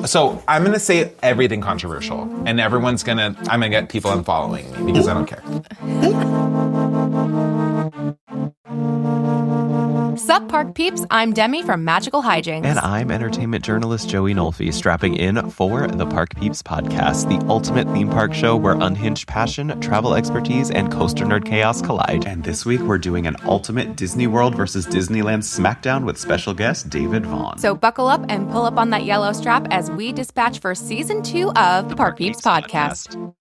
So I'm going to say everything controversial, and I'm going to get people unfollowing me because I don't care. Sup, Park Peeps? I'm Demi from Magical Hijinks. And I'm entertainment journalist Joey Nolfi, strapping in for the Park Peeps Podcast, the ultimate theme park show where unhinged passion, travel expertise, and coaster nerd chaos collide. And this week, we're doing an ultimate Disney World versus Disneyland smackdown with special guest David Vaughn. So buckle up and pull up on that yellow strap as we dispatch for Season 2 of the Park Peeps Podcast.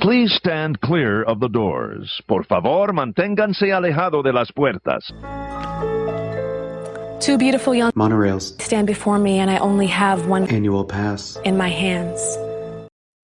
Please stand clear of the doors. Por favor, manténganse alejado de las puertas. Two beautiful young monorails stand before me, and I only have one annual pass in my hands.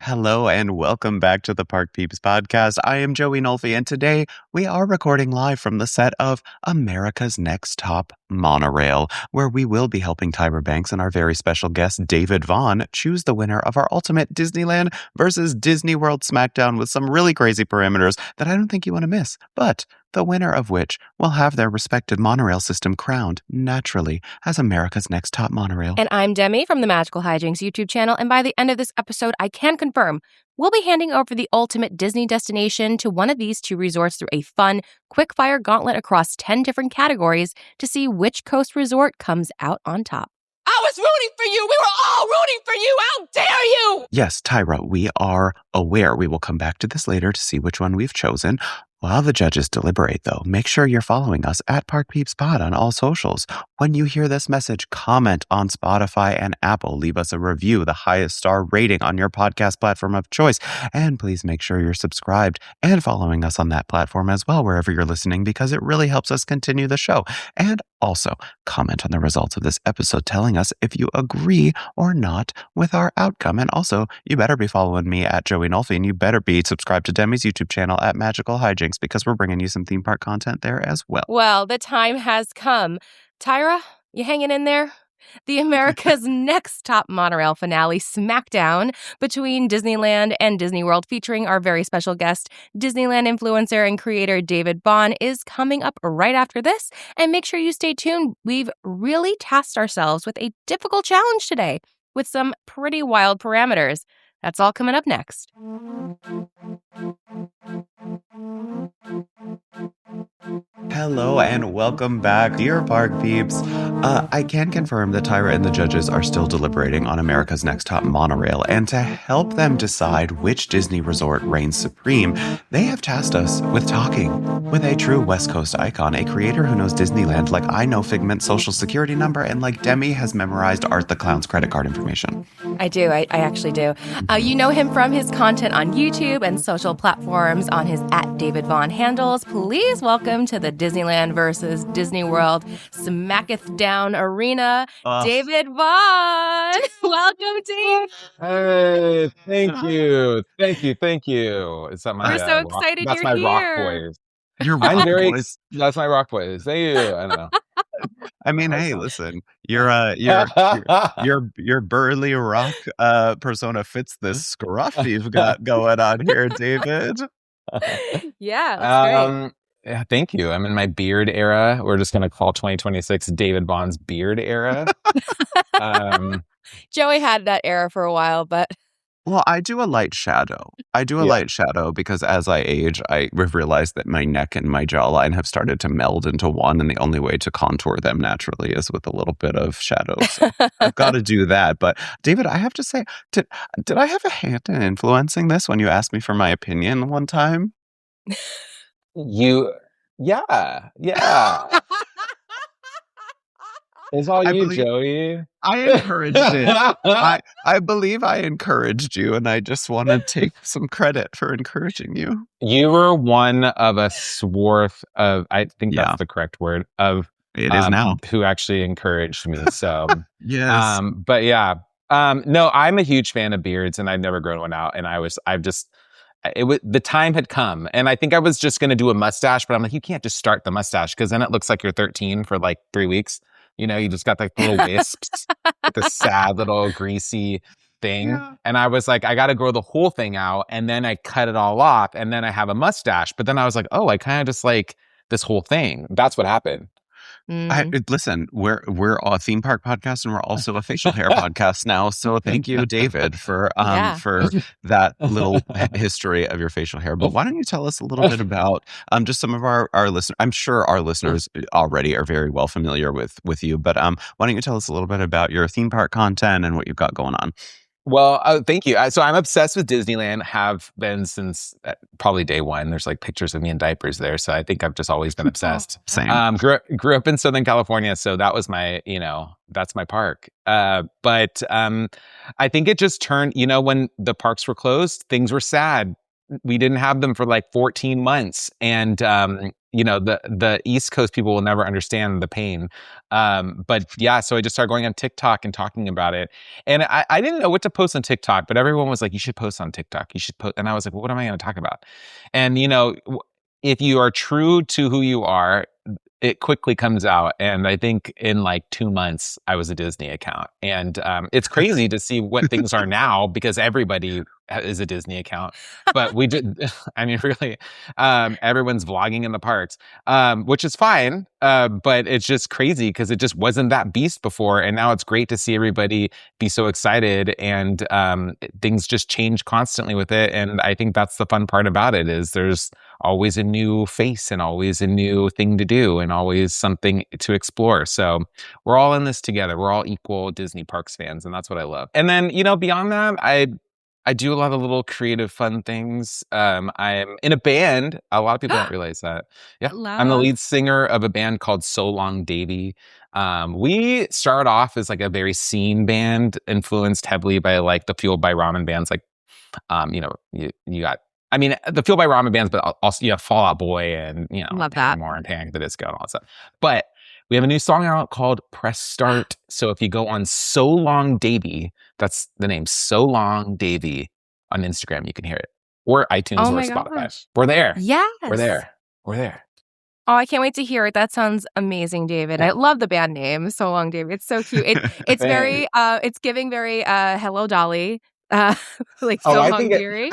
Hello and welcome back to the Park Peeps Podcast. I am Joey Nolfi, and today we are recording live from the set of America's Next Top Monorail, where we will be helping Tyra Banks and our very special guest David Vaughn choose the winner of our ultimate Disneyland versus Disney World smackdown with some really crazy parameters that I don't think you want to miss, but the winner of which will have their respected monorail system crowned, naturally, as America's Next Top Monorail. And I'm Demi from the Magical Hijinks YouTube channel, and by the end of this episode, I can confirm we'll be handing over the ultimate Disney destination to one of these two resorts through a fun, quick-fire gauntlet across 10 different categories to see which coast resort comes out on top. I was rooting for you. We were all rooting for you. How dare you? Yes, Tyra, we are aware. We will come back to this later to see which one we've chosen. While the judges deliberate, though, make sure you're following us at Park Peeps Pod on all socials. When you hear this message, comment on Spotify and Apple. Leave us a review, the highest star rating on your podcast platform of choice. And please make sure you're subscribed and following us on that platform as well, wherever you're listening, because it really helps us continue the show. And also, comment on the results of this episode, telling us if you agree or not with our outcome. And also, you better be following me at Joey Nolfi, and you better be subscribed to Demi's YouTube channel at Magical Hijinks, because we're bringing you some theme park content there as well. Well, the time has come. Tyra, you hanging in there? The America's Next Top Monorail finale smackdown between Disneyland and Disney World, featuring our very special guest, Disneyland influencer and creator David Vaughn, is coming up right after this. And make sure you stay tuned. We've really tasked ourselves with a difficult challenge today with some pretty wild parameters. That's all coming up next. Hello and welcome back, dear Park Peeps. I can confirm that Tyra and the judges are still deliberating on America's Next Top Monorail, and to help them decide which Disney resort reigns supreme, they have tasked us with talking with a true West Coast icon, a creator who knows Disneyland like I know Figment's social security number, and like Demi has memorized Art the Clown's credit card information. I do. I actually do. You know him from his content on YouTube and social platforms on his @DavidVaughn handles. Please welcome to the Disneyland versus Disney World Smacketh Down Arena, David Vaughn. Welcome, Dave. Hey, thank you. Is that my? We're so excited that's you're my rock here. voice. Your rock voice. That's my rock voice. Thank you. I don't know. I mean, hey, listen, your burly rock persona fits this scruff you've got going on here, David. Yeah, that's great. Yeah, thank you. I'm in my beard era. We're just going to call 2026 David Vaughn's beard era. Joey had that era for a while, but... Well, I do a light shadow. Light shadow because as I age, I realized that my neck and my jawline have started to meld into one, and the only way to contour them naturally is with a little bit of shadow. So I've got to do that. But David, I have to say, did I have a hand in influencing this when you asked me for my opinion one time? Yeah. It's all Joey. I encouraged it. I believe I encouraged you, and I just want to take some credit for encouraging you. You were one of a swath of, I think that's the correct word, of it is now, who actually encouraged me. So yes. But yeah. No, I'm a huge fan of beards, and I've never grown one out, and the time had come, and I think I was just going to do a mustache, but I'm like, you can't just start the mustache because then it looks like you're 13 for like 3 weeks. You know, you just got like little wisps, like the sad little greasy thing. Yeah. And I was like, I got to grow the whole thing out, and then I cut it all off, and then I have a mustache. But then I was like, oh, I kind of just like this whole thing. That's what happened. Listen, we're a theme park podcast and we're also a facial hair podcast now. So thank you, David, for that little history of your facial hair. But why don't you tell us a little bit about just some of our listeners? I'm sure our listeners already are very well familiar with you, but why don't you tell us a little bit about your theme park content and what you've got going on? Well, thank you. So I'm obsessed with Disneyland, have been since probably day one. There's like pictures of me in diapers there. So I think I've just always been obsessed. Same. Grew up in Southern California. So that was my, that's my park. But I think it just turned, when the parks were closed, things were sad. We didn't have them for like 14 months. And, the East Coast people will never understand the pain. But yeah, so I just started going on TikTok and talking about it. And I didn't know what to post on TikTok, but everyone was like, you should post on TikTok. You should post. And I was like, well, what am I going to talk about? And, if you are true to who you are, it quickly comes out. And I think in like 2 months, I was a Disney account. And it's crazy to see what things are now because everybody is a Disney account. But we did, really, everyone's vlogging in the parks, which is fine. But it's just crazy because it just wasn't that beast before. And now it's great to see everybody be so excited and things just change constantly with it. And I think that's the fun part about it is there's always a new face and always a new thing to do and always something to explore. So we're all in this together. We're all equal Disney Parks fans. And that's what I love. And then, beyond that, I do a lot of little creative fun things. I'm in a band. A lot of people don't realize that. Yeah. I'm the lead singer of a band called So Long Davy. We started off as like a very scene band influenced heavily by like the Fueled by Ramen bands. Like, you got, the Fueled by Ramen bands, but also you have Fall Out Boy and, love that. More and Panic at the Disco and all that stuff. But we have a new song out called Press Start. So if you go on So Long Davy, that's the name, So Long Davy on Instagram, you can hear it. Or iTunes or Spotify. Gosh. We're there. Yes. We're there. Oh, I can't wait to hear it. That sounds amazing, David. I love the band name, So Long Davy. It's so cute. It's very, it's giving very Hello Dolly. Like So Long Davy.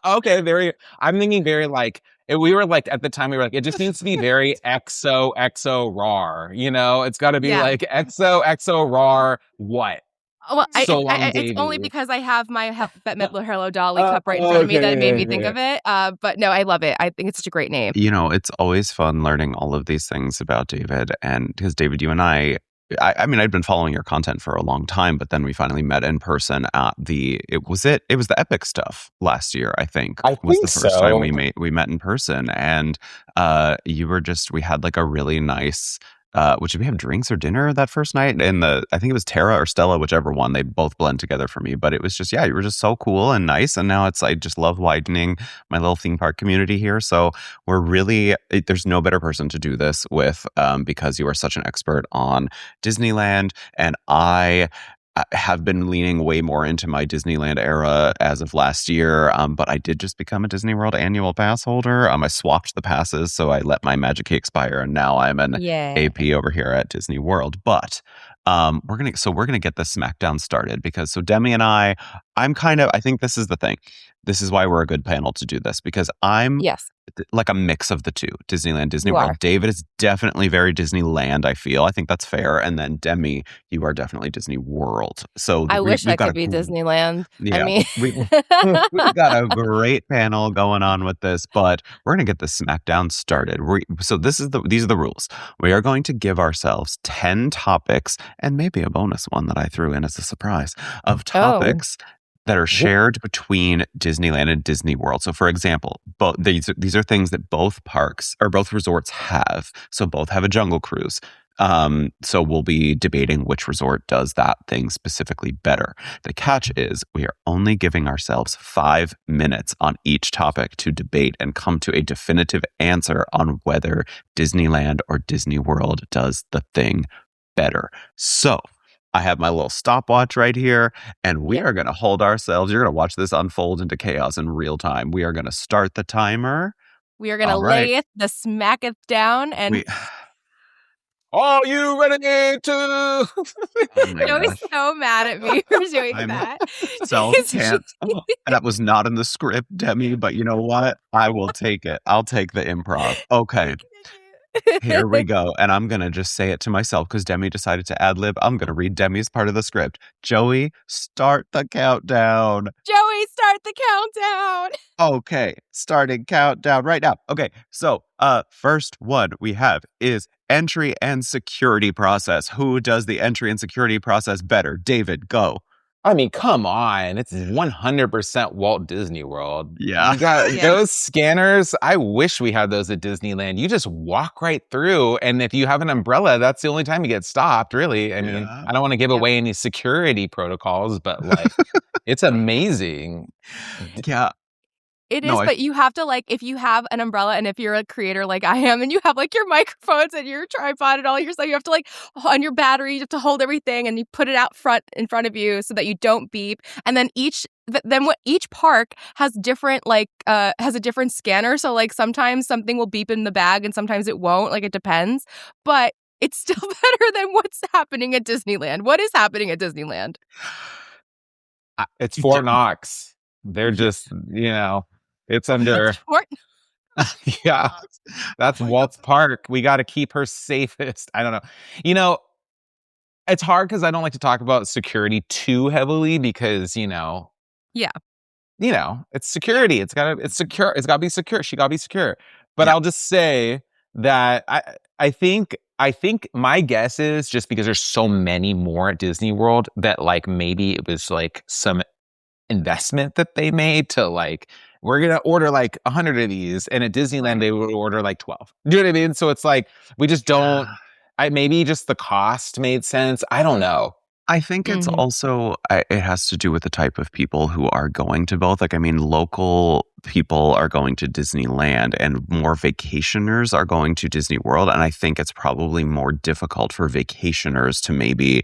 Okay, I'm thinking very like, we were like, at the time, we were like, it just needs to be very XO rar, it's got to be like XO rar what? Well, it's only because I have my Bette Midler Hello Dolly cup right in front of me that made me think of it. But no, I love it. I think it's such a great name. It's always fun learning all of these things about David. And because David, you and I'd been following your content for a long time, but then we finally met in person at it was the Epic stuff last year, I think. Was the first time we met in person. And we had like a really nice, did we have drinks or dinner that first night? And I think it was Tara or Stella, whichever one, they both blend together for me. But it was just, you were just so cool and nice. And now I just love widening my little theme park community here. So there's no better person to do this with because you are such an expert on Disneyland. And I have been leaning way more into my Disneyland era as of last year, but I did just become a Disney World annual pass holder. I swapped the passes, so I let my Magic Key expire, and now I'm an AP over here at Disney World. But we're gonna get the SmackDown started because Demi and I think this is the thing. This is why we're a good panel to do this because I'm like a mix of the two, Disneyland, Disney World. David is definitely very Disneyland, I feel. I think that's fair. And then Demi, you are definitely Disney World. So I wish I could be Disneyland. Yeah, we've got a great panel going on with this, but we're going to get the SmackDown started. These are the rules. We are going to give ourselves 10 topics and maybe a bonus one that I threw in as a surprise of topics that are shared between Disneyland and Disney World. So, for example, these are things that both parks or both resorts have. So, both have a jungle cruise. So we'll be debating which resort does that thing specifically better. The catch is we are only giving ourselves 5 minutes on each topic to debate and come to a definitive answer on whether Disneyland or Disney World does the thing better. So I have my little stopwatch right here, and we are going to hold ourselves. You're going to watch this unfold into chaos in real time. We are going to start the timer. We are going to lay it, the smacketh down, and... Are you ready to? Oh Joey's so mad at me for doing that. So tense. That was not in the script, Demi, but you know what? I will take it. I'll take the improv. Okay. Here we go. And I'm going to just say it to myself because Demi decided to ad lib. I'm going to read Demi's part of the script. Joey, start the countdown. Joey, start the countdown. Okay, starting countdown right now. Okay, so first one we have is entry and security process. Who does the entry and security process better? David, go. I mean, come on. It's 100% Walt Disney World. Yeah. You got Yeah. those scanners. I wish we had those at Disneyland. You just walk right through. And if you have an umbrella, that's the only time you get stopped, really. I mean, Yeah. I don't want to give Yeah. away any security protocols, but like, it's amazing. Yeah. It is, No, but you have to, like, if you have an umbrella and if you're a creator like I am and you have, like, your microphones and your tripod and all your stuff, you have to, like, on your battery, you have to hold everything and you put it out in front of you so that you don't beep. And then each park has different, like, has a different scanner. So, like, sometimes something will beep in the bag and sometimes it won't. Like, it depends. But it's still better than what's happening at Disneyland. What is happening at Disneyland? It's Fort Knox. They're just, it's under. Yeah, that's Walt's Park. We got to keep her safest. I don't know. It's hard because I don't like to talk about security too heavily because, Yeah. It's security. It's secure. It's got to be secure. She got to be secure. But Yeah. I'll just say that I think my guess is just because there's so many more at Disney World that like maybe it was like some investment that they made to like, we're going to order like 100 of these. And at Disneyland, they would order like 12. Do you know what I mean? So it's like, we just don't, maybe just the cost made sense. I don't know. I think it's also, it has to do with the type of people who are going to both. Like, I mean, local people are going to Disneyland and more vacationers are going to Disney World. And I think it's probably more difficult for vacationers to maybe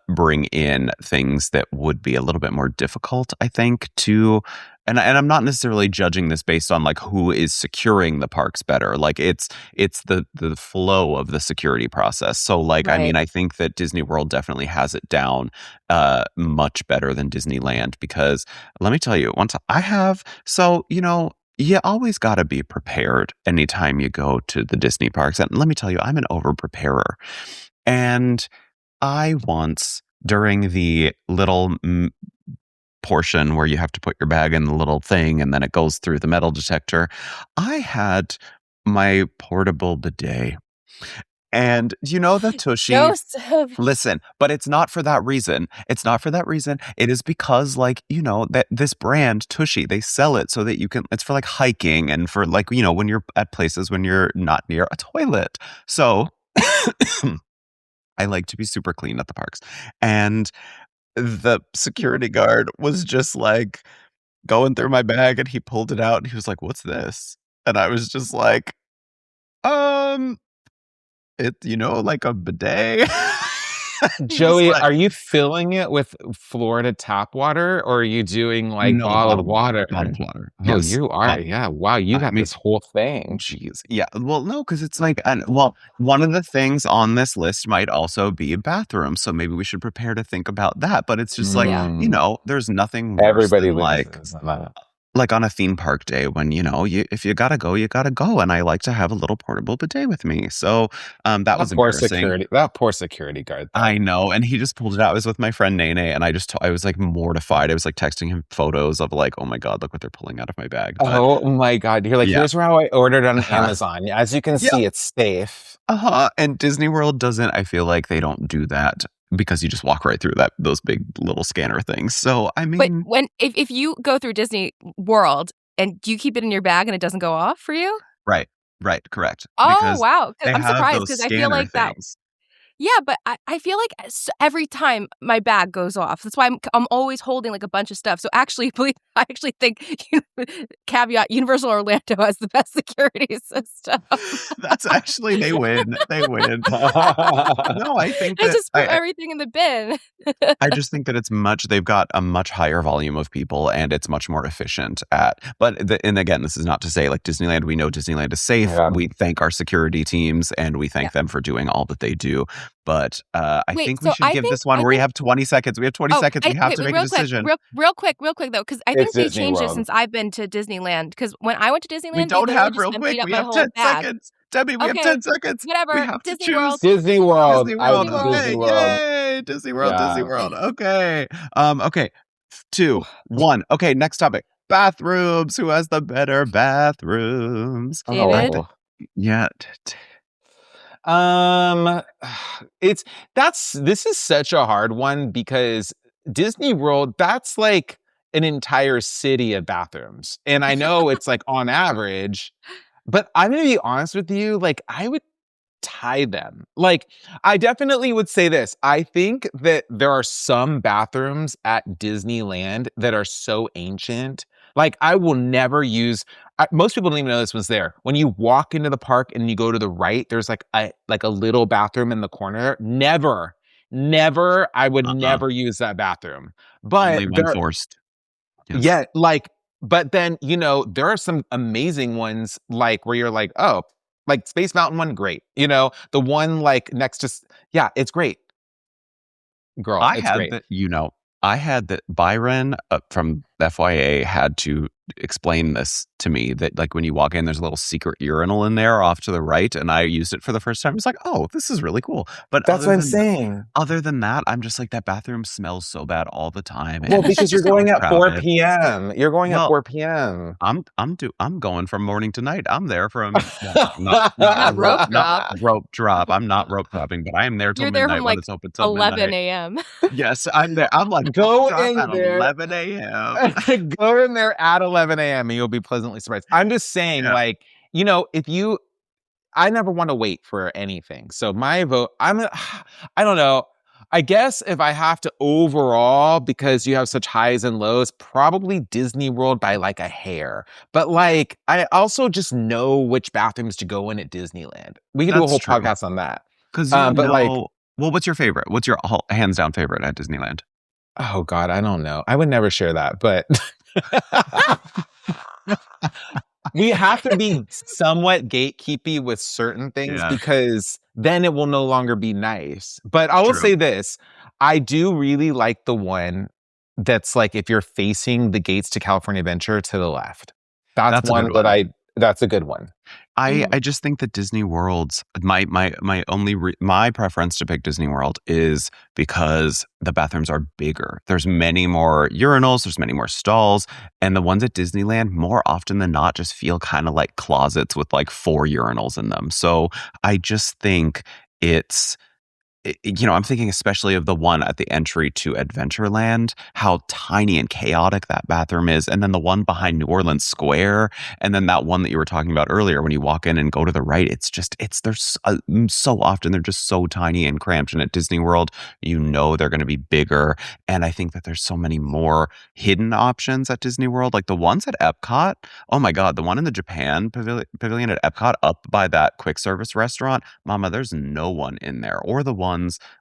bring in things that would be a little bit more difficult, I think, to... And I'm not necessarily judging this based on like who is securing the parks better. Like it's the flow of the security process. So like, I mean, I think that Disney World definitely has it down much better than Disneyland because let me tell you, you always got to be prepared anytime you go to the Disney parks. And let me tell you, I'm an over-preparer. And I once, during the little... portion where you have to put your bag in the little thing and then it goes through the metal detector, I had my portable bidet. And you know the Tushy? Listen, but it's not for that reason. It's not for that reason. It is because that this brand Tushy, they sell it so that you can, it's for like hiking and for like, when you're at places when you're not near a toilet. So I like to be super clean at the parks. And the security guard was just like going through my bag and he pulled it out and he was like, "What's this?" And I was just like, it, like a bidet. Joey, are you filling it with Florida tap water or are you doing like bottled water? Bottled water. Oh, Yes. you are. Yeah. Wow. You got this whole thing. Jeez. Yeah. Well, no, because it's like, one of the things on this list might also be a bathroom. So maybe we should prepare to think about that. But it's just like, there's nothing worse Everybody than like on a theme park day when, if you gotta go, you gotta go. And I like to have a little portable bidet with me. So that was embarrassing. That poor security guard. Though. I know. And he just pulled it out. I was with my friend Nene and I was like mortified. I was like texting him photos of like, oh my God, look what they're pulling out of my bag. But, oh my God. You're like, here's how I ordered on Amazon. As you can see, it's safe. And Disney World doesn't, I feel like they don't do that. Because you just walk right through those big little scanner things. So I mean, but if you go through Disney World and do you keep it in your bag and it doesn't go off for you? Right, correct. Oh wow, I'm surprised because I feel like that. Yeah, but I feel like every time my bag goes off, that's why I'm always holding like a bunch of stuff. So actually, I actually think caveat Universal Orlando has the best security system. That's actually they win. No, I think I just put everything in the bin. I just think that they've got a much higher volume of people and it's much more efficient and again, this is not to say like Disneyland, we know Disneyland is safe. Yeah. We thank our security teams and we thank them for doing all that they do. But I Wait, think we so should give this one where we have 20 seconds. We have 20 seconds. We have to make a decision. Real quick though, because I think It's they Disney changed it World. since I've been to Disneyland. Because when I went to Disneyland, We don't they have literally real just quick. emptied up We my have whole 10 bag. seconds. Debbie, we have Okay, 10 seconds. whatever. We have to Disney choose. World. Disney World. Disney I World. would do Okay. Disney World. Yay. Disney World. Yeah. Disney World. Okay. Okay. 2, 1. Okay. Next topic. Bathrooms. Who has the better bathrooms? David? Oh. Yeah. This is such a hard one because Disney World, that's like an entire city of bathrooms. And I know it's like on average, but I'm going to be honest with you, like I would tie them. Like I definitely would say this. I think that there are some bathrooms at Disneyland that are so ancient. Like I will never use most people don't even know this was there. When you walk into the park and you go to the right, there's like a little bathroom in the corner. Never, I would never use that bathroom. But Only when forced. Yes. Yeah, like, but then, there are some amazing ones like where you're like, oh, like Space Mountain one, great. The one like next to, yeah, it's great. Girl, it's great. I had that Byron from FYA had to explain this to me that like when you walk in, there's a little secret urinal in there off to the right. And I used it for the first time. It's like, oh, this is really cool. But that's what I'm saying. Other than that, I'm just like, that bathroom smells so bad all the time. Well, because you're going at 4 p.m. You're going at 4 p.m. I'm going from morning to night. I'm there from rope drop. Rope drop. I'm not rope dropping, but I am there till midnight when it's open till 11 a.m. Yes, I'm there. I'm like, go in at there 11 a.m. Go in there at 11 a.m. and you'll be pleasantly surprised. I'm just saying, like, I never want to wait for anything. So my vote, I don't know. I guess if I have to overall, because you have such highs and lows, probably Disney World by like a hair. But like, I also just know which bathrooms to go in at Disneyland. We can do a whole podcast on that. Because what's your favorite? What's your hands down favorite at Disneyland? Oh God, I don't know. I would never share that, but we have to be somewhat gatekeepy with certain things because then it will no longer be nice. But I will say this. I do really like the one that's like if you're facing the gates to California Adventure to the left. That's one that that's a good one. I just think that Disney World's my preference to pick Disney World is because the bathrooms are bigger. There's many more urinals, there's many more stalls, and the ones at Disneyland more often than not just feel kind of like closets with like 4 urinals in them. So I just think I'm thinking especially of the one at the entry to Adventureland, how tiny and chaotic that bathroom is. And then the one behind New Orleans Square. And then that one that you were talking about earlier, when you walk in and go to the right, there's so often they're just so tiny and cramped. And at Disney World, they're going to be bigger. And I think that there's so many more hidden options at Disney World. Like the ones at Epcot. Oh my God, the one in the Japan pavilion at Epcot up by that quick service restaurant. Mama, there's no one in there. Or the ones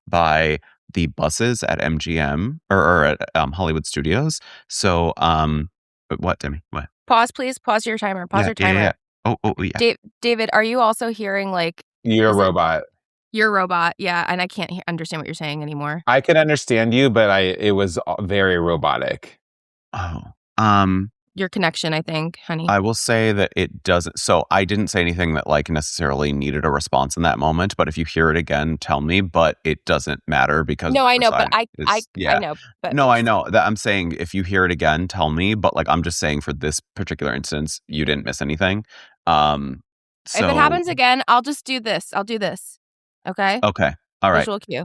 by the buses at MGM or at Hollywood Studios. So, what, Demi? What? Pause, please. Pause your timer. Pause your timer. Yeah. Oh, yeah. David, are you also hearing like you're a robot? You're a robot, yeah, and I can't understand what you're saying anymore. I can understand you, but it was very robotic. Oh, your connection, I think, honey. I will say that it doesn't. So I didn't say anything that like necessarily needed a response in that moment. But if you hear it again, tell me. But it doesn't matter because no, I know, but I know. But no, I know that I'm saying if you hear it again, tell me. But like I'm just saying for this particular instance, you didn't miss anything. So if it happens again, I'll just do this. I'll do this. Okay. Okay. All right. Visual cue.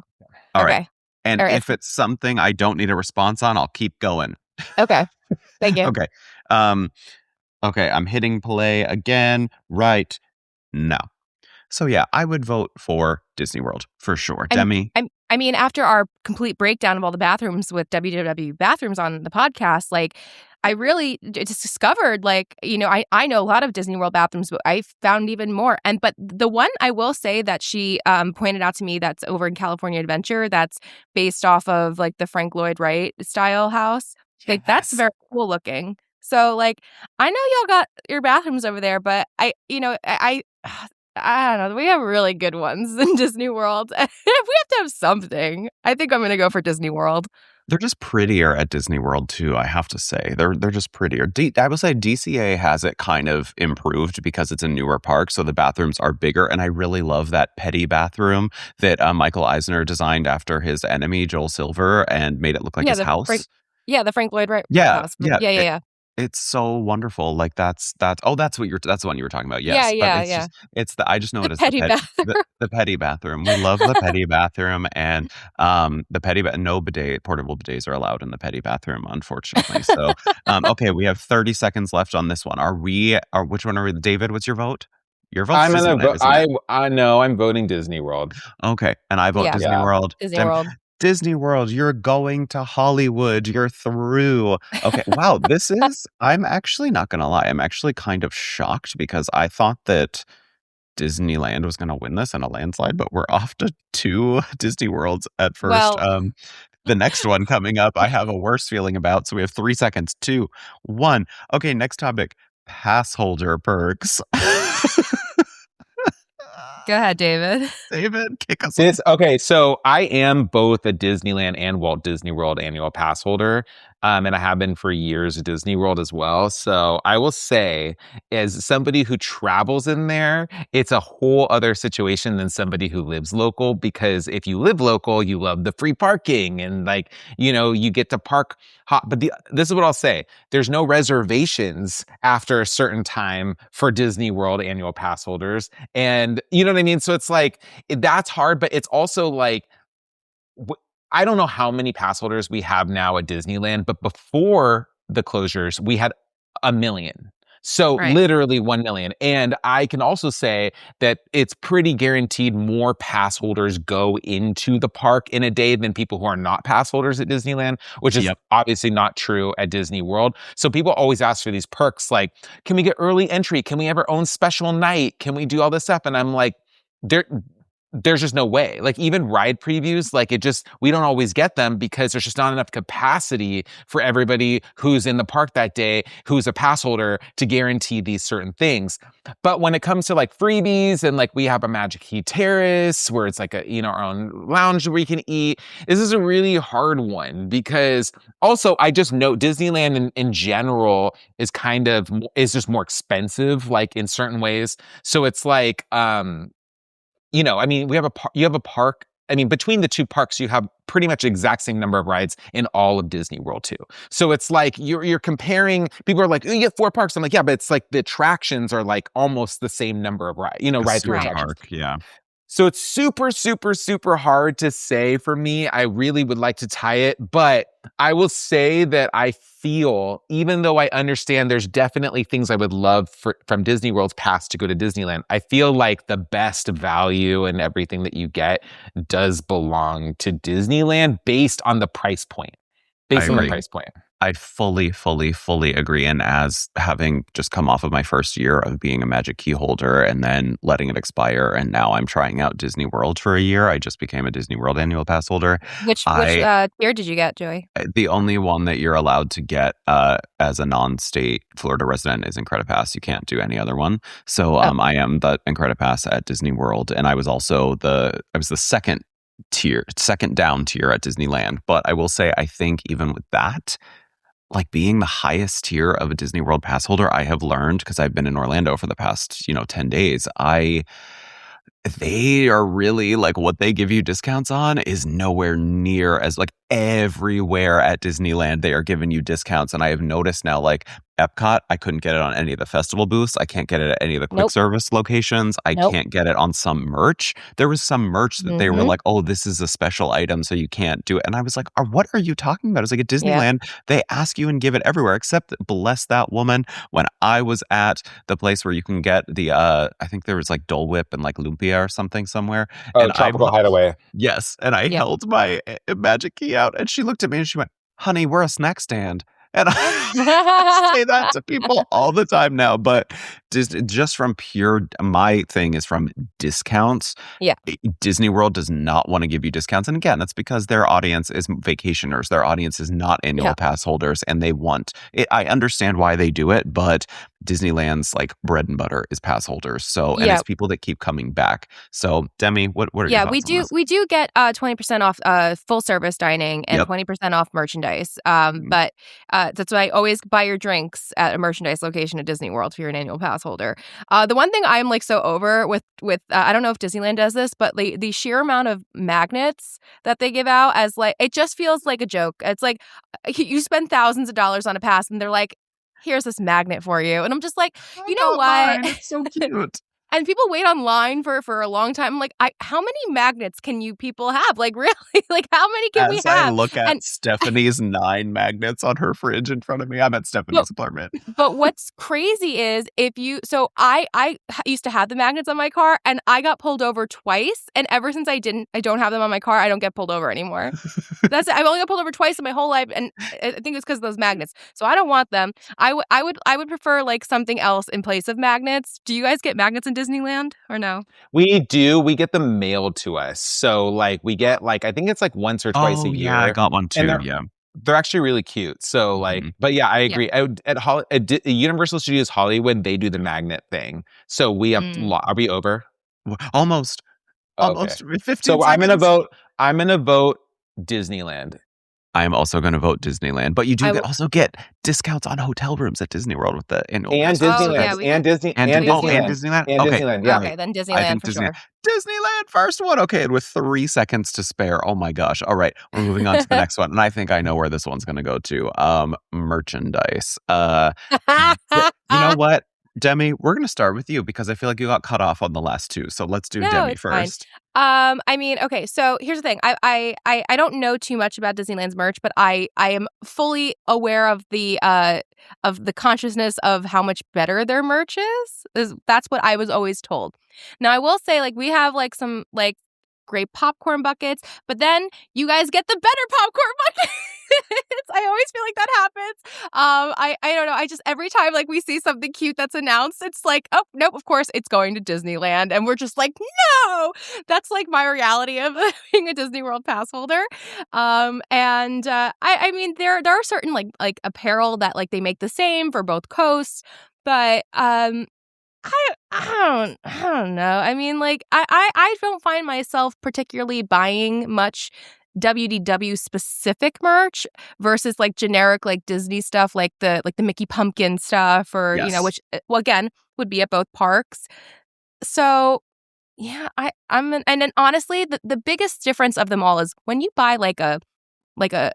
All right. And if it's something I don't need a response on, I'll keep going. Okay. Thank you. Okay. Okay, I'm hitting play again right now. So yeah, I would vote for Disney World for sure. Demi? I mean, after our complete breakdown of all the bathrooms with WWW Bathrooms on the podcast, like I really just discovered, like, I know a lot of Disney World bathrooms, but I found even more. But the one I will say that she pointed out to me that's over in California Adventure, that's based off of like the Frank Lloyd Wright style house. Like that's very cool looking. So like I know y'all got your bathrooms over there, but I I don't know. We have really good ones in Disney World. If we have to have something, I think I'm going to go for Disney World. They're just prettier at Disney World too, I have to say. They're just prettier. I would say DCA has it kind of improved because it's a newer park, so the bathrooms are bigger, and I really love that petty bathroom that Michael Eisner designed after his enemy, Joel Silver, and made it look like his house. The Frank Lloyd Wright Yeah, house. yeah. Yeah. It's so wonderful. Like that's that's the one you were talking about. Yes. Yeah. I just know it as petty bathroom. the petty bathroom. We love the petty bathroom, and no bidet, portable bidets are allowed in the petty bathroom, unfortunately. So okay, we have 30 seconds left on this one. Which one are we? David, what's your vote? Your vote. I'm gonna vote. I know I'm voting Disney World. Okay, and I vote Disney World. Disney World, you're going to Hollywood. You're through. Okay, wow, I'm actually not going to lie. I'm actually kind of shocked because I thought that Disneyland was going to win this in a landslide, but we're off to 2 Disney Worlds at first. Well, the next one coming up, I have a worse feeling about. So we have 3 seconds. 2, 1. Okay, next topic. Passholder perks. Go ahead, David. David, kick us off. Okay, so I am both a Disneyland and Walt Disney World annual pass holder, and I have been for years at Disney World as well. So I will say, as somebody who travels in there, it's a whole other situation than somebody who lives local, because if you live local, you love the free parking and you get to park hot. But this is what I'll say. There's no reservations after a certain time for Disney World annual pass holders. And you know what I mean? So it's like, that's hard, but it's also like, I don't know how many pass holders we have now at Disneyland, but before the closures, we had 1 million. So literally 1 million. And I can also say that it's pretty guaranteed more pass holders go into the park in a day than people who are not pass holders at Disneyland, which is obviously not true at Disney World. So people always ask for these perks like, can we get early entry? Can we have our own special night? Can we do all this stuff? And I'm like, there's just no way. Like even ride previews, we don't always get them because there's just not enough capacity for everybody who's in the park that day, who's a pass holder, to guarantee these certain things. But when it comes to like freebies and like we have a Magic Key Terrace where it's like our own lounge where we can eat, this is a really hard one because also I just know Disneyland in general is just more expensive, like in certain ways. So it's like, we have a park. I mean, between the 2 parks, you have pretty much exact same number of rides in all of Disney World too. So it's like you're comparing. People are like, oh, you get 4 parks. I'm like, yeah, but it's like the attractions are like almost the same number of rides. Rides through attractions. Yeah. So it's super, super, super hard to say for me. I really would like to tie it, but I will say that I feel, even though I understand there's definitely things I would love from Disney World's past to go to Disneyland, I feel like the best value and everything that you get does belong to Disneyland based on the price point. I fully, fully, fully agree. And as having just come off of my first year of being a Magic Key holder and then letting it expire, and now I'm trying out Disney World for a year. I just became a Disney World annual pass holder. Which tier did you get, Joey? The only one that you're allowed to get as a non-state Florida resident is Incredipass. You can't do any other one. So I am the Incredipass at Disney World, and I was also the second down tier at Disneyland. But I will say, I think even with that, like being the highest tier of a Disney World pass holder, I have learned, because I've been in Orlando for the past 10 days, they are really like, what they give you discounts on is nowhere near as like everywhere at Disneyland. They are giving you discounts. And I have noticed now, like Epcot, I couldn't get it on any of the festival booths. I can't get it at any of the quick service locations. I can't get it on some merch. There was some merch that they were like, oh, this is a special item, so you can't do it. And I was like, what are you talking about? It's like at Disneyland, they ask you and give it everywhere, except bless that woman. When I was at the place where you can get the, I think there was like Dole Whip and like Lumpia or something somewhere. Oh, and Tropical Hideaway. Yes. And I held my Magic Key out, and she looked at me and she went, honey, we're a snack stand. And I say that to people all the time now, but just from my thing is from discounts. Yeah. Disney World does not want to give you discounts. And again, that's because their audience is vacationers. Their audience is not annual pass holders, and they want it. I understand why they do it, but Disneyland's like bread and butter is pass holders. So, and it's people that keep coming back. So, Demi, what are your thoughts on this? We do get 20% off full service dining and 20% off merchandise. But that's why I always buy your drinks at a merchandise location at Disney World if you're an annual pass holder. The one thing I'm like so over with I don't know if Disneyland does this, but the sheer amount of magnets that they give out as like, it just feels like a joke. It's like you spend thousands of dollars on a pass and they're like, here's this magnet for you. And I'm just like, you know what? It's so cute. And people wait online for a long time. I'm like, how many magnets can you people have? Like, really? Like, how many can we have? As I look at Stephanie's 9 magnets on her fridge in front of me, I'm at Stephanie's apartment. But what's crazy is I used to have the magnets on my car, and I got pulled over twice. And ever since I don't have them on my car, I don't get pulled over anymore. That's it. I've only got pulled over twice in my whole life, and I think it's because of those magnets. So I don't want them. I would prefer like something else in place of magnets. Do you guys get magnets in Disneyland or no? We do. We get them mailed to us. So like we get like, I think it's like once or twice a year. Yeah, I got one too. They're actually really cute. So like, but yeah, I agree. At Universal Studios Hollywood, they do the magnet thing. So we have, are we over? Almost. Okay. 15 So seconds. I'm going to vote Disneyland. I am also going to vote Disneyland, but you do also get discounts on hotel rooms at Disney World with the annual and Disneyland and Disneyland. Okay. Disneyland. Yeah. Okay, then Disneyland for sure. Disneyland, first one. Okay, and with 3 seconds to spare. Oh my gosh! All right, we're moving on to the next one, and I think I know where this one's going to go to. Merchandise. You know what? Demi, we're going to start with you because I feel like you got cut off on the last 2. So let's do Demi first. Fine. I mean, okay, so here's the thing. I don't know too much about Disneyland's merch, but I am fully aware of the consciousness of how much better their merch is. That's what I was always told. Now, I will say, like, we have like some like great popcorn buckets, but then you guys get the better popcorn buckets. I always feel like that happens. I don't know. I just, every time like we see something cute that's announced, it's like, oh nope, of course it's going to Disneyland, and we're just like, no. That's like my reality of being a Disney World pass holder. I mean there are certain like apparel that like they make the same for both coasts, but I don't know. I mean, like I don't find myself particularly buying much WDW specific merch versus like generic like Disney stuff, like the Mickey Pumpkin stuff, or you know, which again would be at both parks. So yeah, and then honestly, the biggest difference of them all is when you buy like a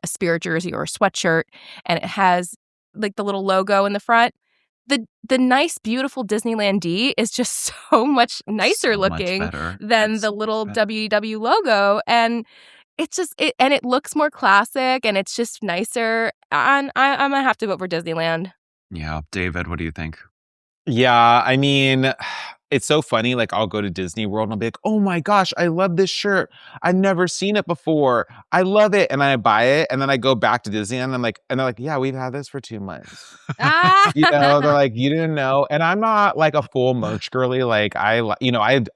Spirit jersey or a sweatshirt and it has like the little logo in the front. The nice, beautiful Disneyland D is just so much nicer looking than the little WDW logo, and it's just it looks more classic, and it's just nicer. And I'm gonna have to vote for Disneyland. Yeah, David, what do you think? Yeah, I mean, it's so funny. Like, I'll go to Disney World and I'll be like, oh my gosh, I love this shirt. I've never seen it before. I love it. And I buy it. And then I go back to Disney and they're like, yeah, we've had this for 2 months. You know, they're like, you didn't know. And I'm not like a full merch girly. Like I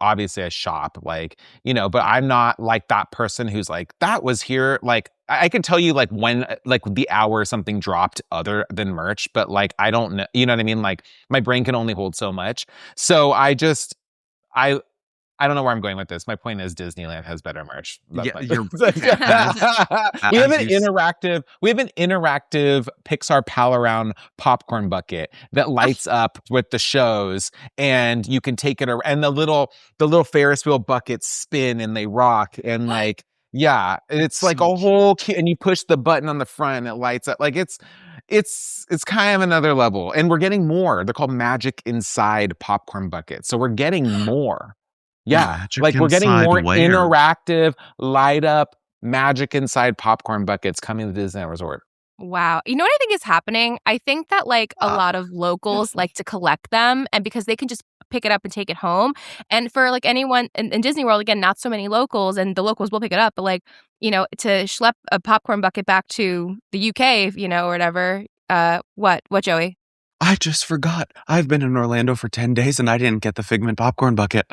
obviously shop, like, you know, but I'm not like that person who's like, that was here. Like, I can tell you like when, like the hour something dropped other than merch, but like, I don't know, you know what I mean? Like my brain can only hold so much. So I don't know where I'm going with this. My point is Disneyland has better merch. We have an interactive Pixar Pal Around popcorn bucket that lights up with the shows, and you can take it around, and the little Ferris wheel buckets spin and they rock, and like, yeah, it's like a whole and you push the button on the front and it lights up. Like it's kind of another level, and we're getting more. They're called Magic Inside popcorn buckets. So we're getting more. Yeah, Magic like we're getting more where? interactive, light up Magic Inside popcorn buckets coming to Disneyland Resort. Wow. You know what I think is happening? I think that like a lot of locals like to collect them, and because they can just pick it up and take it home. And for like anyone in Disney World, again, not so many locals, and the locals will pick it up, but like, you know, to schlep a popcorn bucket back to the UK, you know, or whatever, What, Joey? I just forgot. I've been in Orlando for 10 days and I didn't get the Figment popcorn bucket.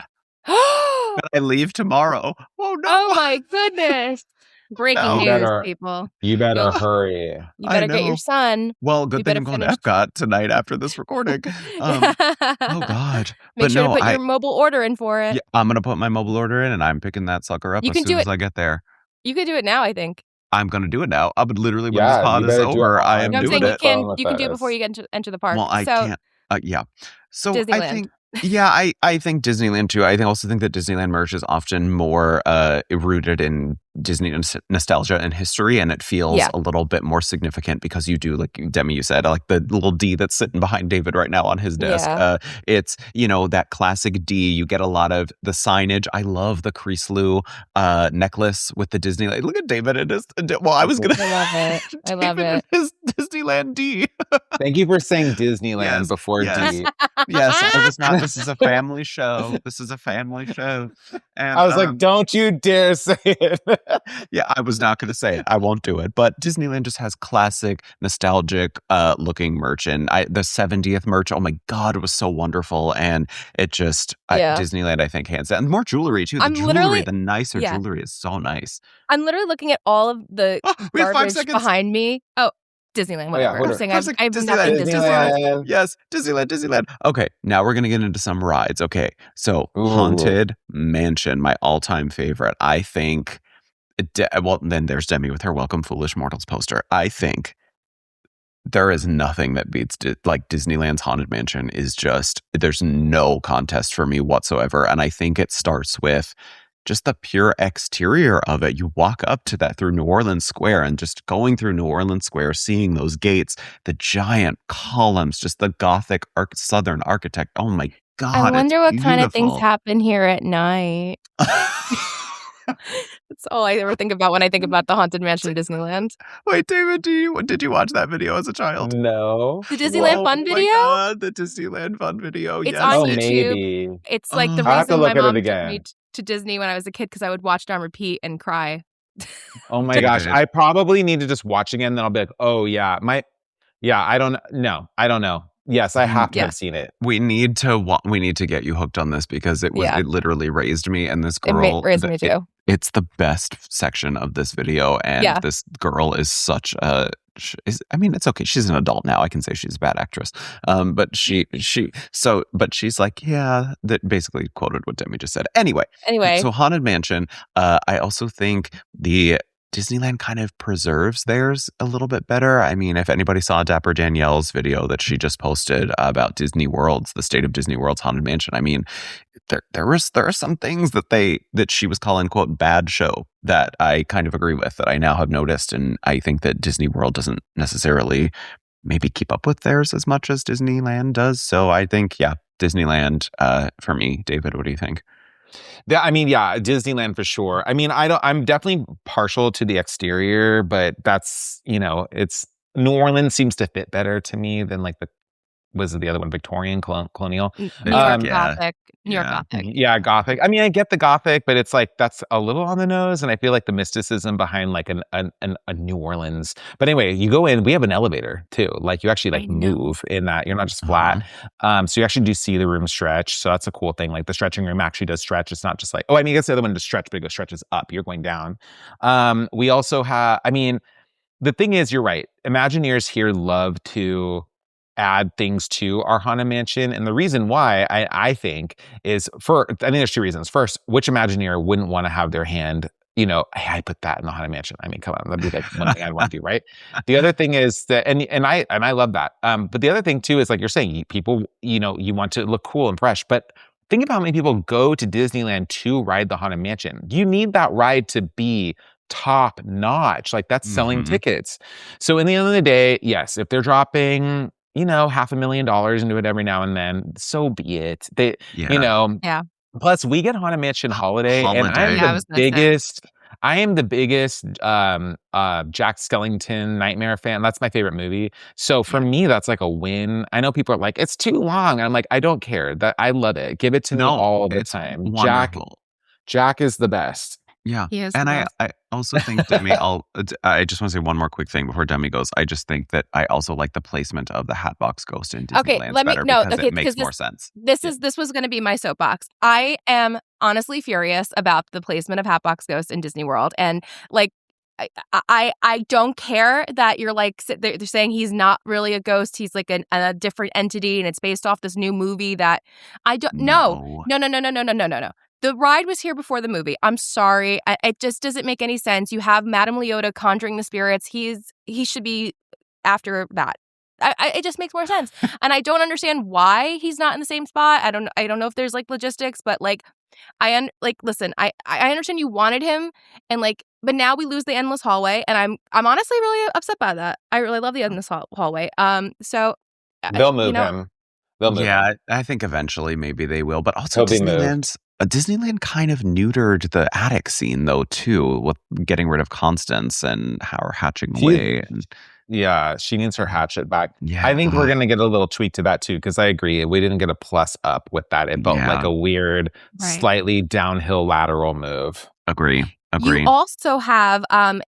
I leave tomorrow. Oh, no. Oh, my goodness. Breaking No. news, people. You better hurry. You better get your son. Well, good You thing better I'm going to finish- Epcot tonight after this recording. Oh, God. Make sure to put your mobile order in for it. Yeah, I'm going to put my mobile order in and I'm picking that sucker up You as can soon do as it. I get there. You could do it now, I think. I'm going to do it now. I would literally, when Yeah, this pod you is better do it over, I on- am No, I'm doing saying it. you can do it before you get enter the park. Well, I can't. Yeah. So Disneyland. I think, I think Disneyland too. I also think that Disneyland merch is often more rooted in Disney nostalgia and history, and it feels a little bit more significant because you do, like Demi, you said, like the little D that's sitting behind David right now on his desk. Yeah. It's, that classic D. You get a lot of the signage. I love the Creaslew necklace with the Disneyland. Look at David in his. Well, I was gonna. I love it. I love David it. in his Disneyland D. Thank you for saying Disneyland Yes, before yes. D. Yes, it was not. This is a family show. This is a family show. And I was like, don't you dare say it. yeah, I was not going to say it. I won't do it. But Disneyland just has classic, nostalgic looking merch. And the 70th merch, oh my God, it was so wonderful. And it just, Disneyland, I think, hands down. And more jewelry, too. The nicer jewelry is so nice. I'm literally looking at all of the We have 5 garbage seconds. behind me. Oh, Disneyland, whatever. order. I'm saying I have Disneyland, nothing Disneyland. Yes, Disneyland. Okay, now we're going to get into some rides. Okay, so Haunted Mansion, my all-time favorite. I think, then there's Demi with her Welcome Foolish Mortals poster. I think there is nothing that beats Disneyland's Haunted Mansion is just, there's no contest for me whatsoever. And I think it starts with just the pure exterior of it. You walk up to that through New Orleans Square, and just going through New Orleans Square, seeing those gates, the giant columns, just the Gothic Southern architect. Oh my God. I wonder what kind of things beautiful. happen here at night. That's all I ever think about when I think about the Haunted Mansion in Disneyland. Wait, David, did you watch that video as a child? No. The Disneyland Fun video? Oh my God, the Disneyland Fun video. It's yes. on Oh, YouTube. maybe. It's like the I'll have to reason look my at it mom took again. me to Disney when I was a kid, because I would watch it on repeat and cry. Oh my gosh. I probably need to just watch again. Then I'll be like, oh yeah. I don't know. Yes, I have to have seen it. We need to get you hooked on this, because it literally raised me, and this girl raised me too. It's the best section of this video, and this girl is such a. It's okay. She's an adult now. I can say she's a bad actress. But she's like, that basically quoted what Demi just said. Anyway. So Haunted Mansion. I also think the Disneyland kind of preserves theirs a little bit better. I mean, if anybody saw Dapper Danielle's video that she just posted about Disney World's, the state of Disney World's Haunted Mansion, I mean, there are some things that she was calling, quote, bad show, that I kind of agree with, that I now have noticed. And I think that Disney World doesn't necessarily maybe keep up with theirs as much as Disneyland does. So I think, Disneyland for me. David, what do you think? Disneyland for sure. I mean, I'm definitely partial to the exterior, but that's, it's New Orleans seems to fit better to me than like was it the other one, Victorian, colonial? New York Gothic. New York Gothic. Yeah, Gothic. I mean, I get the Gothic, but it's like, that's a little on the nose. And I feel like the mysticism behind like a New Orleans. But anyway, you go in, we have an elevator too. Like you actually move in that. You're not just flat. So you actually do see the room stretch. So that's a cool thing. Like the stretching room actually does stretch. It's not just like, I guess the other one does stretch, but it stretches up. You're going down. We also have, the thing is, you're right. Imagineers here love to add things to our Haunted Mansion. And the reason why I think is I think there's 2 reasons. First, which Imagineer wouldn't want to have their hand, hey, I put that in the Haunted Mansion. I mean, come on, that'd be like one thing I'd want to do, right? The other thing is that, and I love that. But the other thing too is, like you're saying, people, you want to look cool and fresh, but think about how many people go to Disneyland to ride the Haunted Mansion. You need that ride to be top notch. Like that's selling tickets. So in the end of the day, yes, if they're dropping $500,000 into it every now and then, so be it. Plus we get Haunted Mansion Holiday. And I am the biggest Jack Skellington Nightmare fan. That's my favorite movie. So for me, that's like a win. I know people are like, it's too long. And I'm like, I don't care. That I love it. Give it to me all the time. Wonderful. Jack is the best. Yeah. He is And the I, best. I also think, Demi, I just want to say one more quick thing before Demi goes. I just think that I also like the placement of the Hatbox Ghost in Okay, Disneyland let me better no. because Okay, it because makes more sense. this Yeah. was going to be my soapbox. I am honestly furious about the placement of Hatbox Ghost in Disney World, and like. I don't care that you're like they're saying he's not really a ghost. He's like a different entity, and it's based off this new movie that I don't. No. The ride was here before the movie. I'm sorry. It just doesn't make any sense. You have Madame Leota conjuring the spirits. He should be after that. It just makes more sense, and I don't understand why he's not in the same spot. I don't know if there's like logistics, but like listen, I understand you wanted him, and like, but now we lose the endless hallway, and I'm honestly really upset by that. I really love the endless hallway. So They'll move him. They'll move him. Yeah, I think eventually maybe they will. But also He'll be moved. Disneyland kind of neutered the attic scene though too, with getting rid of Constance and her hatching away. Yeah, she needs her hatchet back. Yeah. I think we're going to get a little tweak to that too, because I agree. We didn't get a plus up with that. It felt like a weird, slightly downhill lateral move. Agree. You also have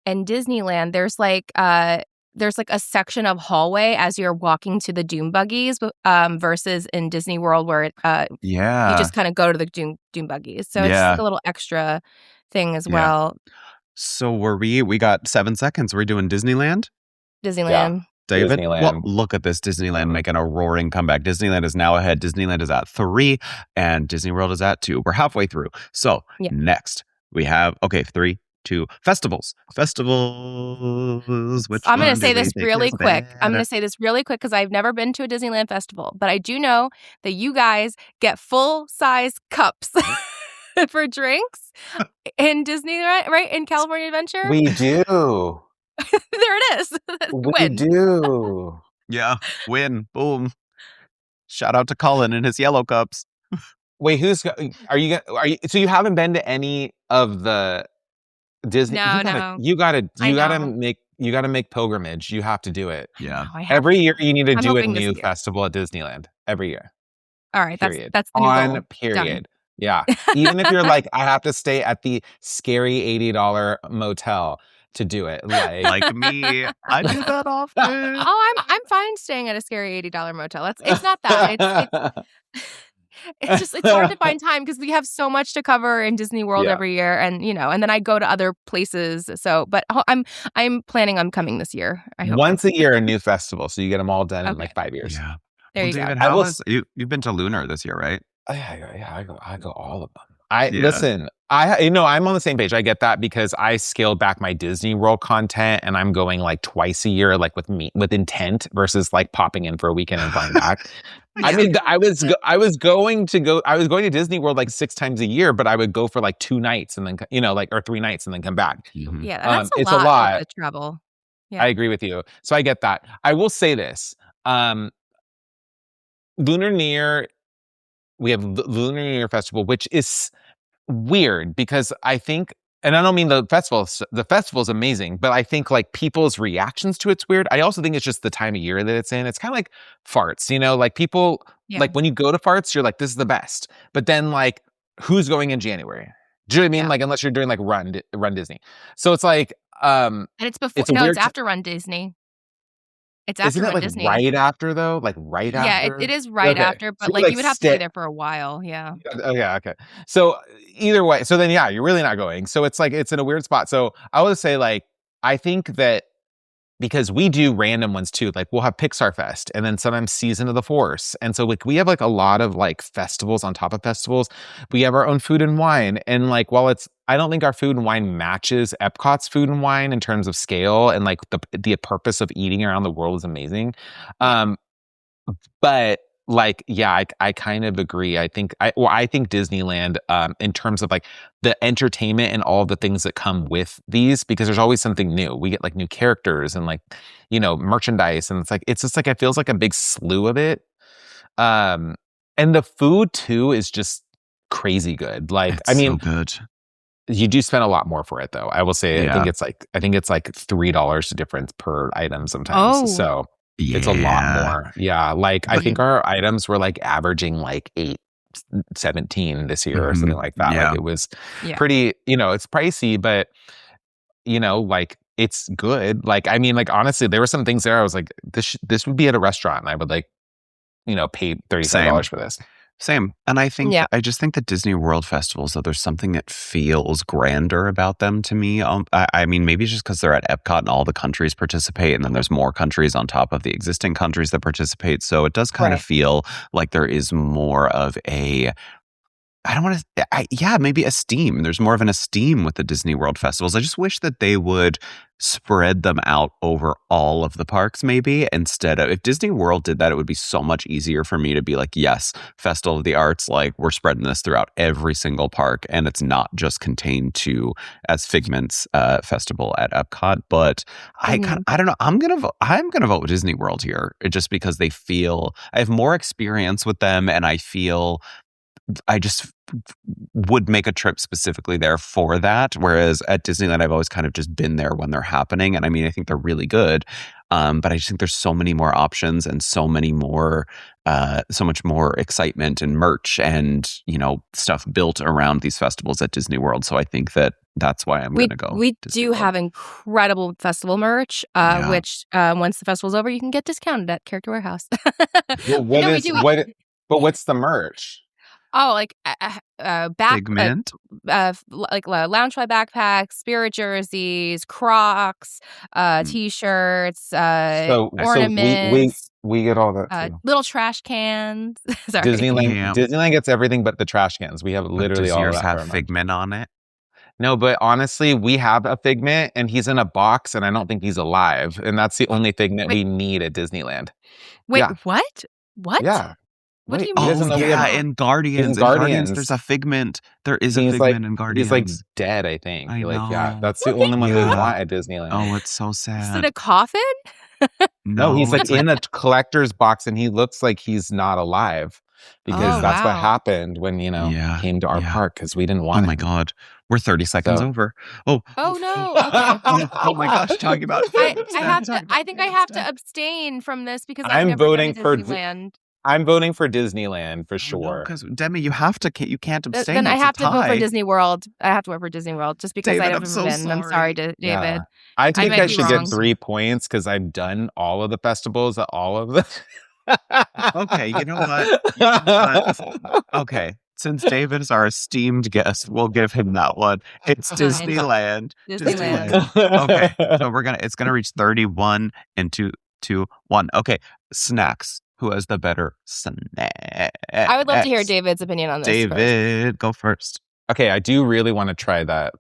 in Disneyland, there's like a section of hallway as you're walking to the Doom buggies, versus in Disney World where you just kind of go to the Doom buggies. So it's just like a little extra thing as well. So we got 7 seconds. We're doing Disneyland? Disneyland. Yeah. David, Disneyland. Well, look at this. Disneyland making a roaring comeback. Disneyland is now ahead. Disneyland is at 3 and Disney World is at 2. We're halfway through. So next we have, 3, 2, festivals. Which I'm going to say this really quick. I'm going to say this really quick because I've never been to a Disneyland festival, but I do know that you guys get full-size cups for drinks in Disneyland, right? In California Adventure? We do. There it is. We do. Yeah. Win. Boom. Shout out to Colin and his yellow cups. Wait, are you so you haven't been to any of the Disney? No. You gotta make pilgrimage. You have to do it. Yeah. Every year you need to do a new festival at Disneyland. Every year. All right. Period. That's the new goal. Period. Done. Yeah. Even if you're like, I have to stay at the scary $80 motel to do it. Like me. I do that often. I'm fine staying at a scary $80 motel. It's not that. It's hard to find time because we have so much to cover in Disney World every year, and and then I go to other places. So, but I'm planning on coming this year. I hope once a year a new festival, so you get them all done in like 5 years. Yeah. There you David, go. You've been to Lunar this year, right? Yeah, I go all of them. Listen, I'm on the same page. I get that because I scaled back my Disney World content and I'm going like twice a year, like with intent versus like popping in for a weekend and flying back. I mean, I was going to Disney World like 6 times a year, but I would go for like 2 nights and then, or 3 nights and then come back. Mm-hmm. Yeah, that's a lot of travel. Yeah. I agree with you. So I get that. I will say this. Lunar New Year, we have Lunar New Year Festival, which is weird because I think, and I don't mean the festival's amazing, but I think like people's reactions to it's weird. I also think it's just the time of year that it's in. It's kind of like farts, like people, like when you go to farts, you're like, this is the best. But then like, who's going in January? Do you know what I mean? Yeah. Like, unless you're doing like Run Disney. So it's like, and it's before, it's after Run Disney. It's after Isn't it like Disney. Right after though? Like right after? Yeah, it is right after, but so you would have to be there for a while. Yeah. Oh yeah. Okay. So either way, so then you're really not going. So it's like, it's in a weird spot. So I would say like, I think that because we do random ones too, like we'll have Pixar Fest and then sometimes Season of the Force. And so like we have like a lot of like festivals on top of festivals. We have our own food and wine. And like, while I don't think our food and wine matches Epcot's food and wine in terms of scale and like the purpose of eating around the world is amazing. But like, yeah, I kind of agree. I think Disneyland, in terms of like the entertainment and all the things that come with these, because there's always something new. We get like new characters and like, merchandise. And it's just like, it feels like a big slew of it. And the food too is just crazy good. Like, it's so good. You do spend a lot more for it though. I will say, I think it's like $3 difference per item sometimes. Oh. So it's a lot more. Yeah. Like I think our items were like averaging like $8 17 this year or something like that. Yeah. Like it was Yeah. pretty, it's pricey, but like it's good. Like, I mean, like honestly, there were some things there I was like, this would be at a restaurant and I would like, pay $35 for this. Same. And I just think that Disney World festivals, though, there's something that feels grander about them to me. I mean, maybe it's just because they're at Epcot and all the countries participate, and then there's more countries on top of the existing countries that participate. So it does kind of feel like there is more of a, I don't want to, maybe esteem. There's more of an esteem with the Disney World festivals. I just wish that they would spread them out over all of the parks, maybe, instead of, if Disney World did that, it would be so much easier for me to be like, yes, Festival of the Arts, like we're spreading this throughout every single park, and it's not just contained to as Figment's festival at Epcot. But I don't know. I'm gonna vote with Disney World here, just because I have more experience with them, and I feel I just would make a trip specifically there for that. Whereas at Disneyland, I've always kind of just been there when they're happening. And I mean, I think they're really good. But I just think there's so many more options and so much more excitement and merch and, stuff built around these festivals at Disney World. So I think that's why I'm going to go. We Disney do World. have incredible festival merch, which once the festival's over, you can get discounted at Character Warehouse. But what's the merch? Oh, like Figment? like Loungefly backpacks, Spirit jerseys, Crocs, T-shirts, ornaments. We get all that too. Little trash cans. Sorry. Disneyland gets everything but the trash cans. We have literally all of that. Have Figment on it? No, but honestly, we have a Figment and he's in a box and I don't think he's alive. And that's the only Figment we need at Disneyland. Wait, what? What? Yeah. What do you Oh, mean? in Guardians. In Guardians, there's a Figment. There is a Figment in Guardians. He's like dead, I think. I know. Yeah, that's the only one we want at Disneyland. Oh, it's so sad. Is it a coffin? No, he's like in a collector's box and he looks like he's not alive because that's what happened when, came to our park because we didn't want Oh my God. We're 30 seconds over. Oh no. Okay. Oh my gosh, talking about I think I have to abstain from this because I'm never voting been to for Disneyland. I'm voting for Disneyland for sure. Because Demi, you can't abstain. Then I have to vote for Disney World. I have to vote for Disney World just because David, I haven't been. sorry. I'm sorry, David. Yeah. I think might I be should wrong. get 3 points because I've done all of the festivals at all of them. Okay, you know what? Okay. Since David is our esteemed guest, we'll give him that one. It's Disneyland. Okay. So it's gonna reach 31 and 2, 1. Okay. Snacks. Who has the better snack? I would love to hear David's opinion on this. David, go first. Okay, I do really want to try that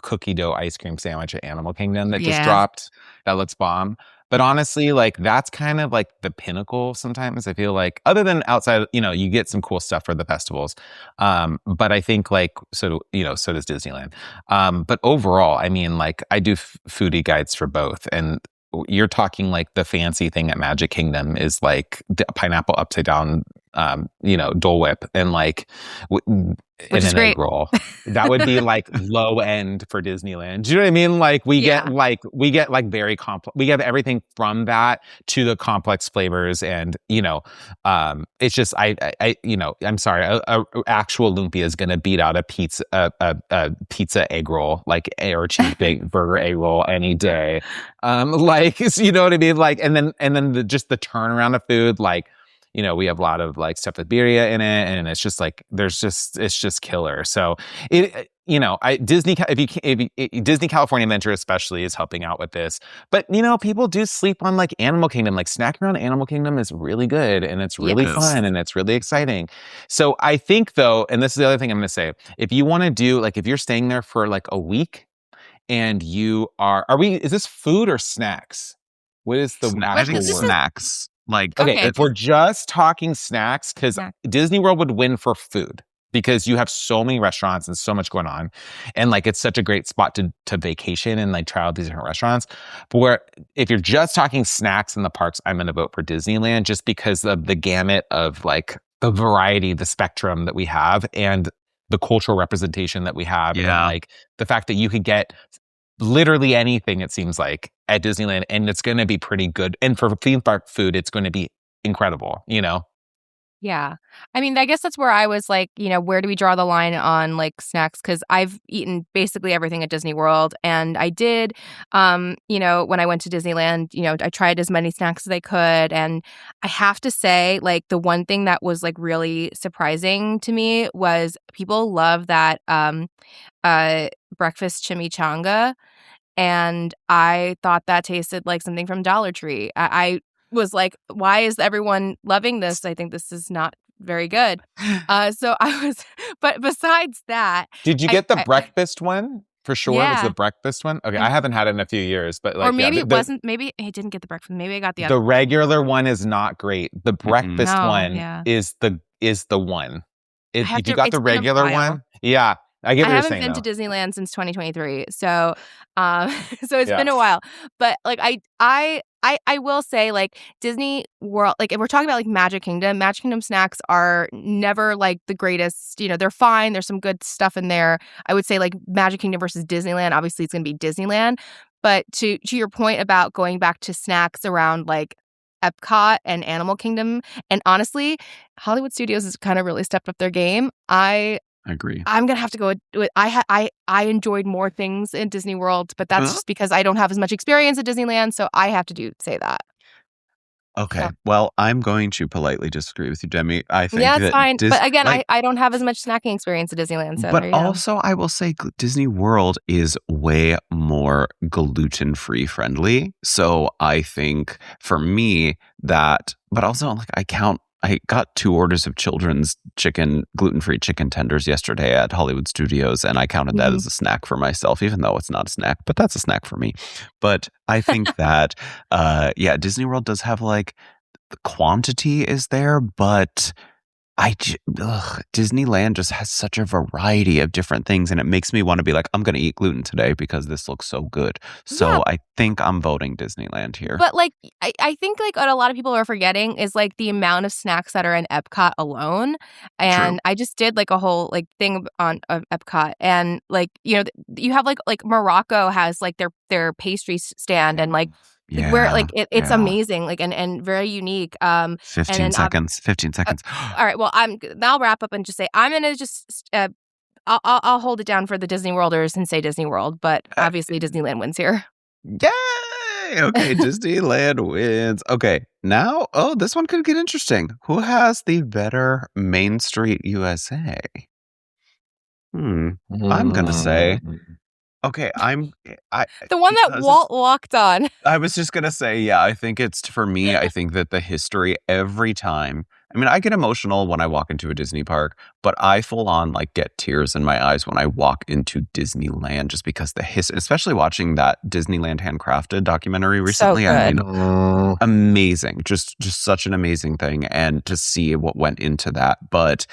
cookie dough ice cream sandwich at Animal Kingdom that just dropped. That looks bomb. But honestly, like that's kind of like the pinnacle sometimes. I feel like other than outside, you get some cool stuff for the festivals. But I think so does Disneyland. But overall, I mean, like I do foodie guides for both. And you're talking like the fancy thing at Magic Kingdom is like the pineapple upside down, Dole Whip and like Which is an great. egg roll. That would be like low end for Disneyland. Do you know what I mean? Like we get very complex. We have everything from that to the complex flavors, and it's just I'm sorry, a actual lumpia is gonna beat out a pizza egg roll or cheeseburger egg roll any day. You know what I mean? Like, and then just the turnaround of food, like. We have a lot of like stuff with birria in it, and it's just like it's just killer. So Disney California Adventure especially is helping out with this. But people do sleep on like Animal Kingdom. Like snacking around Animal Kingdom is really good and it's really fun and it's really exciting. So I think though, and this is the other thing I'm going to say, if you want to do like if you're staying there for like a week and you is this food or snacks? What is the actual word? Snacks. If we're just talking snacks, because Disney World would win for food because you have so many restaurants and so much going on, and like it's such a great spot to vacation and like try out these different restaurants. But if you're just talking snacks in the parks, I'm going to vote for Disneyland just because of the gamut of like the variety, the spectrum that we have, and the cultural representation that we have, and like the fact that you could get literally anything, it seems like, at Disneyland, and it's going to be pretty good. And for theme park food, it's going to be incredible, Yeah. I mean, I guess that's where I was like, where do we draw the line on like snacks? Because I've eaten basically everything at Disney World. And I did, when I went to Disneyland, I tried as many snacks as I could. And I have to say, like, the one thing that was like really surprising to me was people love that breakfast chimichanga. And I thought that tasted like something from Dollar Tree. I was like, why is everyone loving this? I think this is not very good. So I was, but besides that, Did you get the breakfast one? For sure, it was Yeah. the breakfast one. Okay, I haven't had it in a few years, but like, or maybe yeah, it wasn't. Maybe I didn't get the breakfast. Maybe I got the the other. regular one is not great. The breakfast No, one yeah. is the one. If have you to- got it's the been a regular while. one, yeah, I get I what you're haven't saying. been though. to Disneyland since 2023, so so it's Yeah. been a while. But like I will say, like, Disney World, like, if we're talking about like Magic Kingdom snacks are never like the greatest. They're fine. There's some good stuff in there. I would say like Magic Kingdom versus Disneyland. Obviously, it's going to be Disneyland. But to your point about going back to snacks around like Epcot and Animal Kingdom, and honestly, Hollywood Studios has kind of really stepped up their game. I agree. I'm gonna have to go with I enjoyed more things in Disney World, but that's just because I don't have as much experience at Disneyland, so I have to say that. Okay. So. Well, I'm going to politely disagree with you, Demi. I think Yeah, it's that fine. But again, like, I don't have as much snacking experience at Disneyland, so but there you go. also I will say Disney World is way more gluten-free friendly. So I think for me that, but also like I got 2 orders of children's gluten-free chicken tenders yesterday at Hollywood Studios, and I counted that as a snack for myself, even though it's not a snack, but that's a snack for me. But I think that, Disney World does have like the quantity is there, but Disneyland just has such a variety of different things, and it makes me want to be like, I'm going to eat gluten today because this looks so good. So Yeah. I think I'm voting Disneyland here. But like I think like what a lot of people are forgetting is like the amount of snacks that are in Epcot alone. And I just did like a whole like thing on Epcot, and like you have like Morocco has like their pastry stand, and like where like it's amazing, like and very unique. 15 seconds. All right, well I'll wrap up and just say I'm gonna just I'll hold it down for the Disney Worlders and say Disney World, but obviously Disneyland wins here. Yay! Okay, Disneyland wins. Okay, now, this one could get interesting. Who has the better Main Street USA? I'm gonna say, okay, The one that because Walt walked on. I was just gonna say, I think it's for me. I think that the history every time. I mean, I get emotional when I walk into a Disney park, but I full on like get tears in my eyes when I walk into Disneyland, just because especially watching that Disneyland Handcrafted documentary recently. I mean, amazing, just such an amazing thing, and to see what went into that. But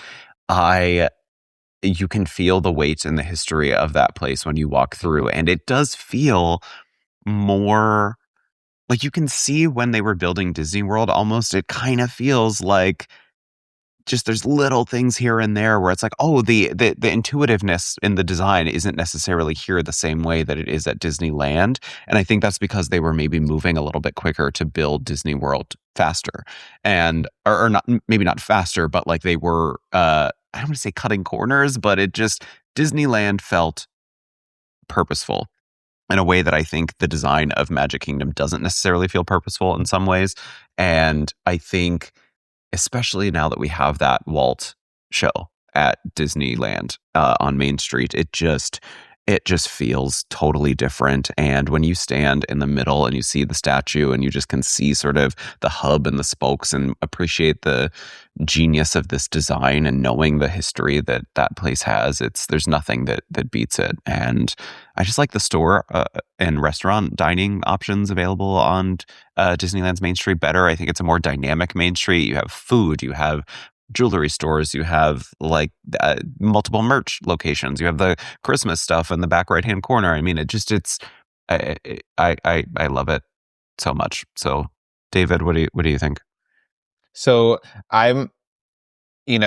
you can feel the weight and the history of that place when you walk through, and it does feel more. Like, you can see when they were building Disney World, almost it kind of feels like just there's little things here and there where it's like, oh, the intuitiveness in the design isn't necessarily here the same way that it is at Disneyland. And I think that's because they were maybe moving a little bit quicker to build Disney World faster. And or not, maybe not faster, but like they were I don't want to say cutting corners, but Disneyland felt purposeful in a way that I think the design of Magic Kingdom doesn't necessarily feel purposeful in some ways. And I think, especially now that we have that Walt show at Disneyland on Main Street, it just feels totally different. And when you stand in the middle and you see the statue and you just can see sort of the hub and the spokes and appreciate the genius of this design and knowing the history that place has, there's nothing that beats it. And I just like the store and restaurant dining options available on Disneyland's Main Street better. I think it's a more dynamic Main Street. You have food, you have jewelry stores, you have like multiple merch locations, you have the Christmas stuff in the back right hand corner. I mean, I love it so much. So David, what do you think? So I did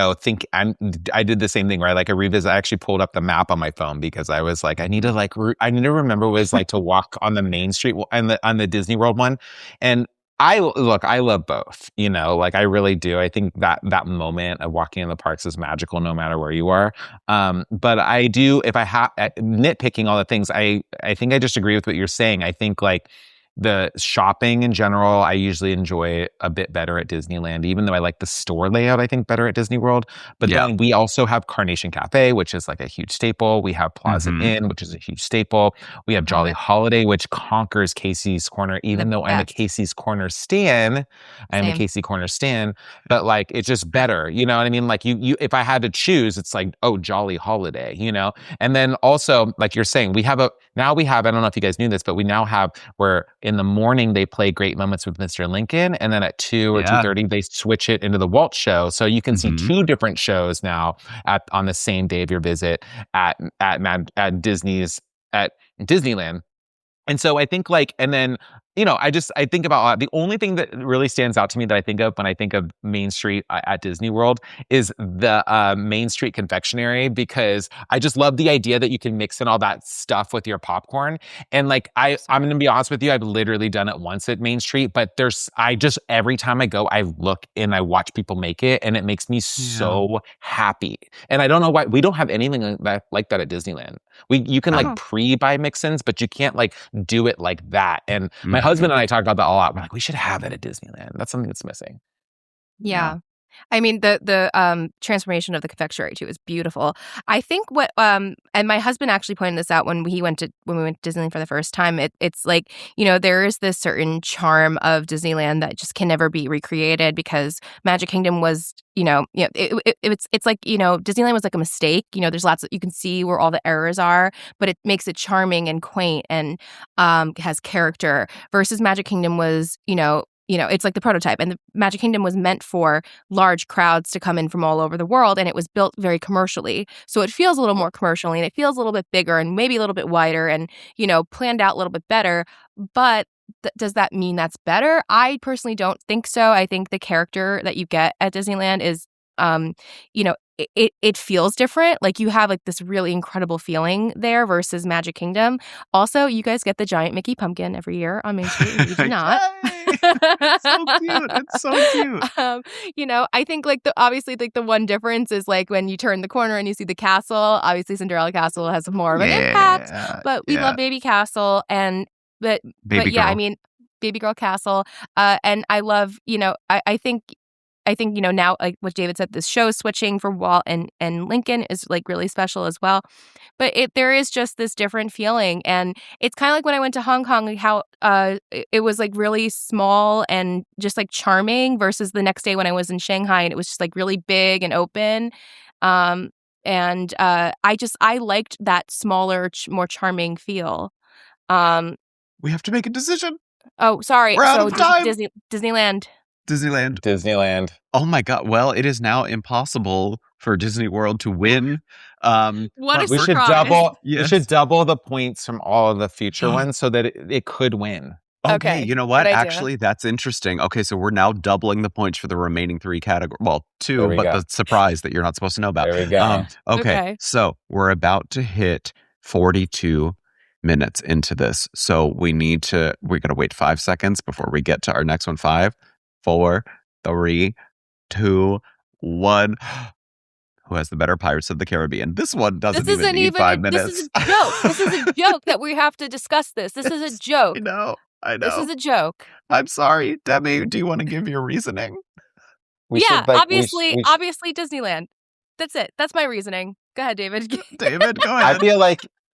the same thing where I actually pulled up the map on my phone because I was like, I need to remember what it's like to walk on the Main Street on the Disney World one. And I love both, like I really do. I think that moment of walking in the parks is magical no matter where you are. But I do, if I have nitpicking all the things, I think I just agree with what you're saying. I think like the shopping in general, I usually enjoy a bit better at Disneyland, even though I like the store layout, I think better at Disney World. But then we also have Carnation Cafe, which is like a huge staple. We have Plaza Inn, which is a huge staple. We have Jolly Holiday, which conquers Casey's Corner, even though I'm a Casey's Corner stan. I'm a Casey Corner stan, but like it's just better. You know what I mean? Like you if I had to choose, it's like, oh, Jolly Holiday, And then also, like you're saying, I don't know if you guys knew this, but we now have where in the morning they play Great Moments with Mr. Lincoln, and then at 2 or 2:30 they switch it into the Walt show, so you can see two different shows now on the same day of your visit at Disneyland. And so I think and then, I think about the only thing that really stands out to me that I think of when I think of Main Street at Disney World is the Main Street Confectionery, because I just love the idea that you can mix in all that stuff with your popcorn. And I'm going to be honest with you, I've literally done it once at Main Street, but every time I go, I look and I watch people make it, and it makes me so happy. And I don't know why we don't have anything like that at Disneyland. You can pre-buy mix-ins, but you can't do it like that. And my husband and I talked about that a lot. We're like, we should have that at Disneyland. That's something that's missing. Yeah. I mean, the transformation of the confectionery too is beautiful. I think what and my husband actually pointed this out when we went to Disneyland for the first time. It's like, there is this certain charm of Disneyland that just can never be recreated, because Magic Kingdom was, it's like, Disneyland was like a mistake. There's lots you can see where all the errors are, but it makes it charming and quaint and has character, versus Magic Kingdom was, it's like the prototype, and the Magic Kingdom was meant for large crowds to come in from all over the world, and it was built very commercially. So it feels a little more commercially, and it feels a little bit bigger and maybe a little bit wider and, planned out a little bit better. But does that mean that's better? I personally don't think so. I think the character that you get at Disneyland is, it feels different. Like you have this really incredible feeling there versus Magic Kingdom. Also, you guys get the giant Mickey pumpkin every year on Main Street, and we do not. It's so cute. It's so cute. I think obviously the one difference is when you turn the corner and you see the castle. Obviously, Cinderella Castle has more of an impact, but we love Baby Castle but I mean, Baby Girl Castle, and I love I think, now, like what David said, this show switching for Walt and Lincoln is really special as well. But there is just this different feeling. And it's kind of like when I went to Hong Kong, how it was really small and just charming, versus the next day when I was in Shanghai and it was just really big and open. I liked that smaller, more charming feel. We have to make a decision. Oh, sorry. We're out of time. Disneyland. Disneyland. Oh my God. Well, it is now impossible for Disney World to win. What a we surprise. We should double the points from all of the future ones so that it could win. Okay, you know what? Actually, that's interesting. Okay, so we're now doubling the points for the remaining 3 categories. Well, 2, but the surprise that you're not supposed to know about. There we go. Okay, so we're about to hit 42 minutes into this. So we're going to wait 5 seconds before we get to our next one. 5, 4, 3, 2, 1. Who has the better Pirates of the Caribbean? This one doesn't even need 5 minutes. This is a joke. This is a joke that we have to discuss this. This is a joke. I know. This is a joke. I'm sorry. Demi, do you want to give your reasoning? Obviously Disneyland. That's it. That's my reasoning. Go ahead, David. David, go ahead.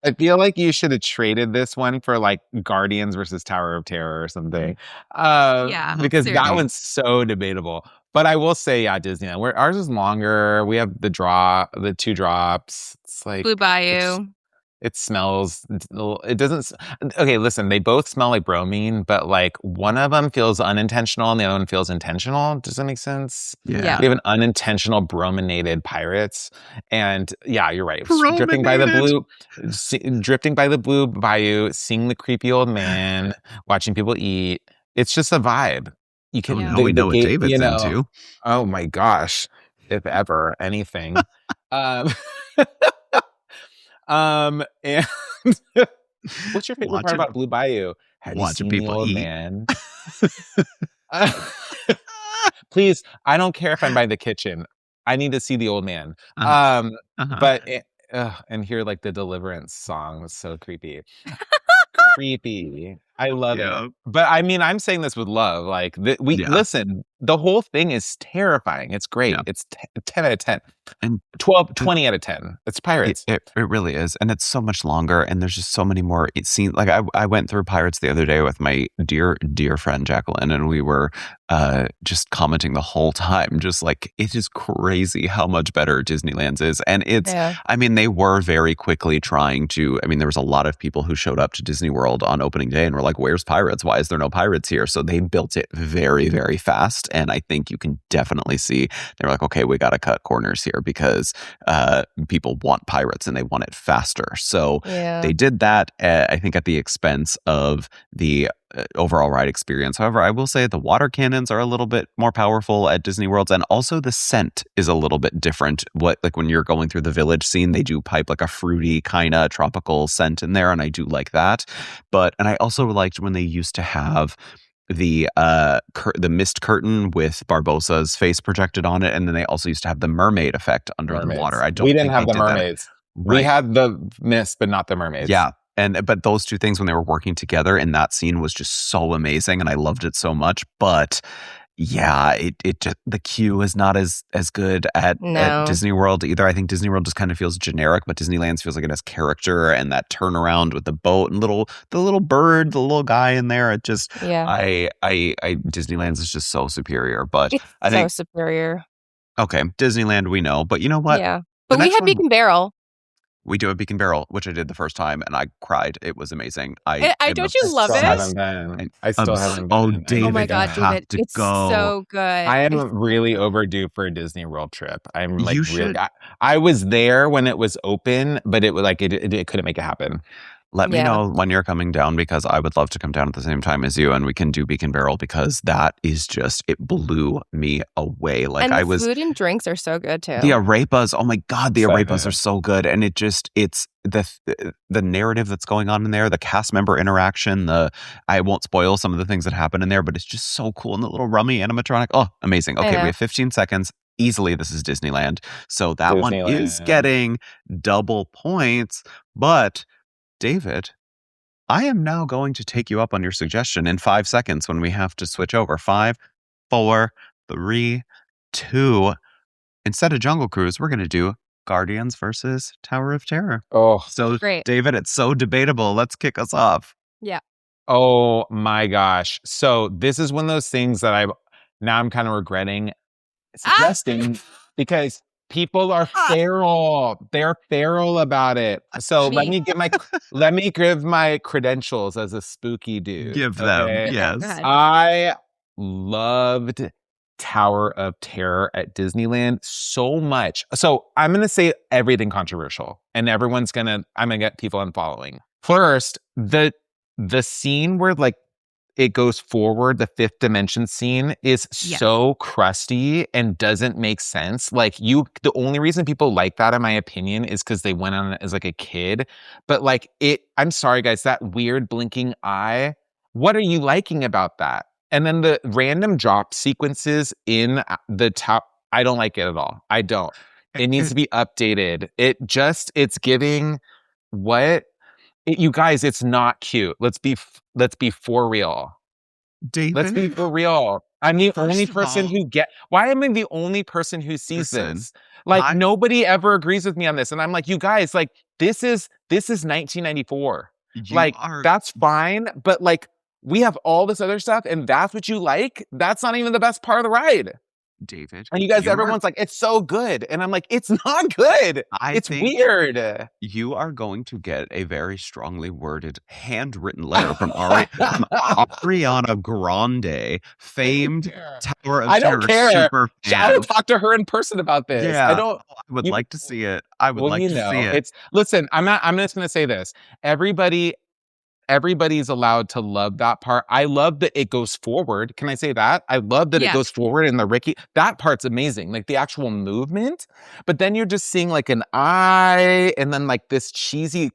I feel like you should have traded this one for Guardians versus Tower of Terror or something. Because seriously. that one's so debatable. But I will say, Disneyland. Ours is longer. We have the 2 drops. It's Blue Bayou. It smells. It doesn't. Okay, listen. They both smell like bromine, but one of them feels unintentional and the other one feels intentional. Does that make sense? Yeah. We have an unintentional brominated Pirates, and you're right. Drifting by the blue bayou, seeing the creepy old man, watching people eat. It's just a vibe. You can. Now we know what David's into. Oh my gosh! If ever anything. And what's your favorite part about Blue Bayou? Have you seen the old man? Please, I don't care if I'm by the kitchen. I need to see the old man. Uh-huh. Uh-huh. But and hear like the Deliverance song was so creepy. Creepy. I love Yeah. it. But I mean, I'm saying this with love. Like Yeah. listen, the whole thing is terrifying. It's great. Yeah. It's 10 out of 10. And 20 out of 10. It's Pirates. It really is. And it's so much longer. And there's just so many more scenes. Like I went through Pirates the other day with my dear, dear friend Jacqueline, and we were just commenting the whole time. Just like, it is crazy how much better Disneyland's is. And it's, I mean, they were very quickly trying to, I mean, there was a lot of people who showed up to Disney World on opening day and were like, where's Pirates? Why is there no Pirates here? So they built it very, very fast. And I think you can definitely see they're like, okay, we got to cut corners here because people want Pirates and they want it faster. So they did that, I think, at the expense of the overall ride experience. However, I will say the water cannons are a little bit more powerful at Disney Worlds, and also the scent is a little bit different. Like when you're going through the village scene, they do pipe like a fruity kind of tropical scent in there, and I do like that. And I also liked when they used to have the mist curtain with Barbossa's face projected on it, and then they also used to have the mermaid effect under the water. We didn't have the mermaids. Right. We had the mist, but not the mermaids. Yeah. But those two things when they were working together in that scene was just so amazing, and I loved it so much. But yeah, it just, the queue is not as good at Disney World either. I think Disney World just kind of feels generic, but Disneyland feels like it has character, and that turnaround with the boat and the little bird, the little guy in there. It just I Disneyland's is just so superior. But I think so superior. Okay, Disneyland we know, but you know what? Yeah, but we had Beacon Barrel. We do a Beacon Barrel, which I did the first time, and I cried. It was amazing. I don't you love it? I still haven't been. Oh, David, oh my God, David, it's so good. I am really overdue for a Disney World trip. I'm like you really. I was there when it was open, but it couldn't make it happen. Let me know when you're coming down, because I would love to come down at the same time as you, and we can do Beacon Barrel, because that is just, it blew me away. Like, and the food and drinks are so good too. The arepas, oh my God, the arepas are so good, and it's the narrative that's going on in there, the cast member interaction. I won't spoil some of the things that happen in there, but it's just so cool. And the little rummy animatronic, oh, amazing. Okay, we have 15 seconds. Easily, this is Disneyland, so that one is getting double points, but. David, I am now going to take you up on your suggestion in 5 seconds when we have to switch over. 5, 4, 3, 2. Instead of Jungle Cruise, we're going to do Guardians versus Tower of Terror. Oh, so great. David, it's so debatable. Let's kick us off. Yeah. Oh my gosh. So this is one of those things that I'm kind of regretting suggesting because people are feral. They're feral about it. So let me give my credentials as a spooky dude. Give them. Yes. I loved Tower of Terror at Disneyland so much. So I'm going to say everything controversial, and I'm going to get people unfollowing. First, the scene where like it goes forward, the fifth dimension scene is so crusty and doesn't make sense. Like the only reason people like that, in my opinion, is because they went on it as like a kid. But like I'm sorry guys, that weird blinking eye, what are you liking about that? And then the random drop sequences in the top, I don't like it at all. I don't. It needs to be updated. It's giving what? You guys, it's not cute. Let's be for real. David? Let's be for real. I'm the only person why am I the only person who sees this? Like nobody ever agrees with me on this. And I'm like, you guys, like this is 1994. That's fine. But like we have all this other stuff and that's what you like? That's not even the best part of the ride. David. And you guys, everyone's like, it's so good. And I'm like, it's not good. It's weird. You are going to get a very strongly worded, handwritten letter from Ariana Grande, famed Tower of Terror. I don't care. Super fan. I will talk to her in person about this. Yeah, I would like to see it. I would like to see it. Listen, I'm just going to say this. Everybody's allowed to love that part. I love that it goes forward. Can I say that? I love that it goes forward in the Ricky. That part's amazing. Like the actual movement. But then you're just seeing like an eye and then like this cheesy,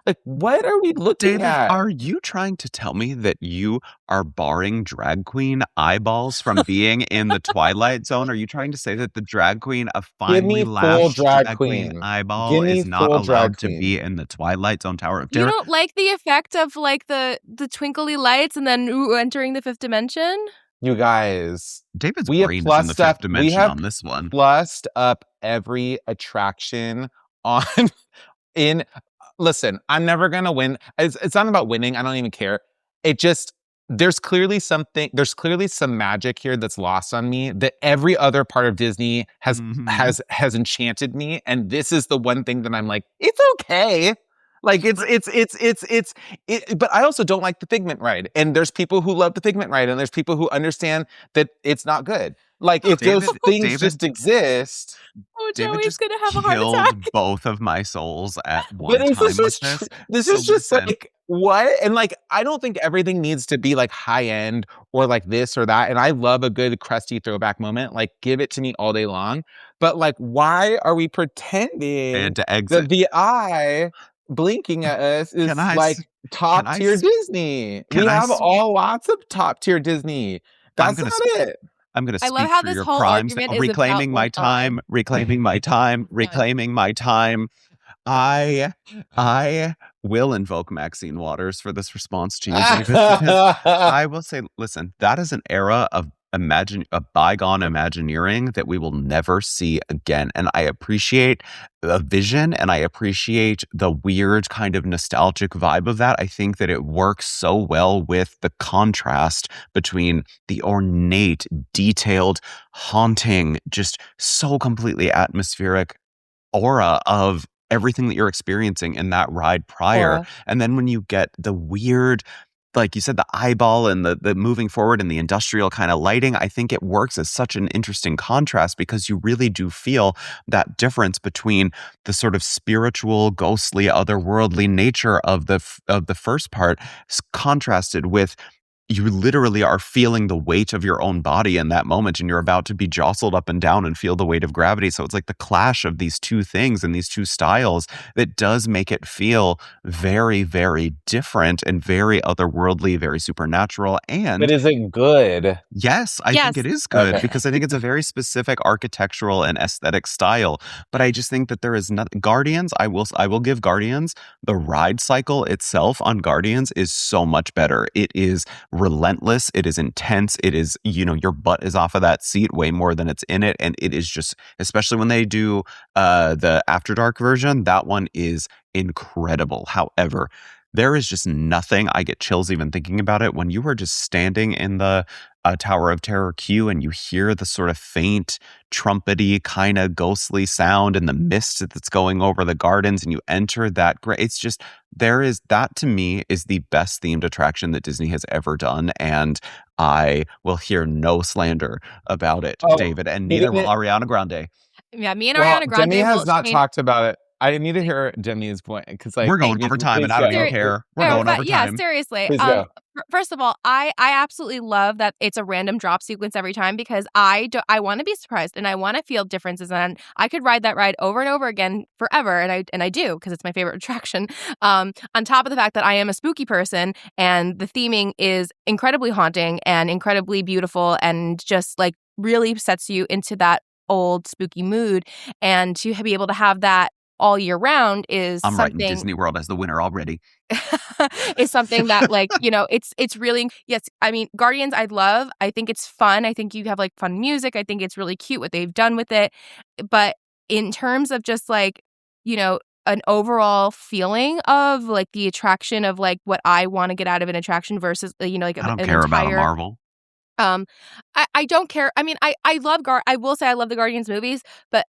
Like, what are we looking David, at? are you trying to tell me that you are barring drag queen eyeballs from being in the Twilight Zone? Are you trying to say that the drag queen, a Give finely me full lashed drag drag queen queen. eyeball, Give me is not full drag allowed to queen. be in the Twilight Zone Tower of You Terror? don't like the effect of like the twinkly lights and then entering the fifth dimension? You guys, David's we have brain is in the plussed up. fifth We dimension have on this one. plussed up every attraction on in. Listen, I'm never gonna win. It's not about winning. I don't even care. It just there's clearly some magic here that's lost on me that every other part of Disney has enchanted me, and this is the one thing that I'm like, it's okay. Like but I also don't like the Figment ride, and there's people who love the Figment ride, and there's people who understand that it's not good. Like if those things just exist. Oh, David Joey's just gonna have a heart killed attack. both of my souls at one But time with this. this So is just listen. like what? And like I don't think everything needs to be like high end or like this or that. And I love a good crusty throwback moment. Like give it to me all day long. But like why are we pretending And to that exit. the eye blinking at us is Can I like s- top can I tier s- Disney? can We I have s- all lots of top tier Disney. That's gonna not s- it. I'm going to I speak love how for this your whole crimes. argument is Reclaiming about my one time, reclaiming my time, reclaiming my time. I will invoke Maxine Waters for this response to you, David, because I will say, listen, that is an era of a bygone Imagineering that we will never see again. And I appreciate the vision and I appreciate the weird kind of nostalgic vibe of that. I think that it works so well with the contrast between the ornate, detailed, haunting, just so completely atmospheric aura of everything that you're experiencing in that ride prior. Aura. And then when you get the weird, like you said, the eyeball and the moving forward and the industrial kind of lighting, I think it works as such an interesting contrast because you really do feel that difference between the sort of spiritual, ghostly, otherworldly nature of the first part contrasted with you literally are feeling the weight of your own body in that moment and you're about to be jostled up and down and feel the weight of gravity. So it's like the clash of these two things and these two styles that does make it feel very, very different and very otherworldly, very supernatural. And But is it good? yes, I think Yes. it is good Okay. because I think it's a very specific architectural and aesthetic style. But I just think that there is not Guardians. I will give Guardians the ride cycle itself on Guardians is so much better. It is relentless. It is intense. It is, your butt is off of that seat way more than it's in it. And it is just, especially when they do the After Dark version, that one is incredible. However, there is just nothing. I get chills even thinking about it. When you are just standing in the Tower of Terror queue and you hear the sort of faint, trumpety, kind of ghostly sound and the mist that's going over the gardens and you enter that, it's just, that to me is the best themed attraction that Disney has ever done. And I will hear no slander about it, Oh, David, and neither will Ariana Grande. Yeah, me and Well, Ariana Grande Demi has will not change- talked about it. I need to hear Demi's point because like We're going over time and I don't even care. We're going over Yeah, time. seriously. Please go. First of all, I absolutely love that it's a random drop sequence every time because I want to be surprised and I want to feel differences, and I could ride that ride over and over again forever, and I do because it's my favorite attraction. On top of the fact that I am a spooky person and the theming is incredibly haunting and incredibly beautiful and just like really sets you into that old spooky mood, and to be able to have that all year round is I'm something writing Disney World as the winner already. is something that like, it's really, yes, I mean, Guardians I love. I think it's fun. I think you have like fun music. I think it's really cute what they've done with it. But in terms of just like, an overall feling of like the attraction of like what I want to get out of an attraction versus, like I don't an care about a entire Marvel. I don't care. I mean, I love I will say I love the Guardians movies, but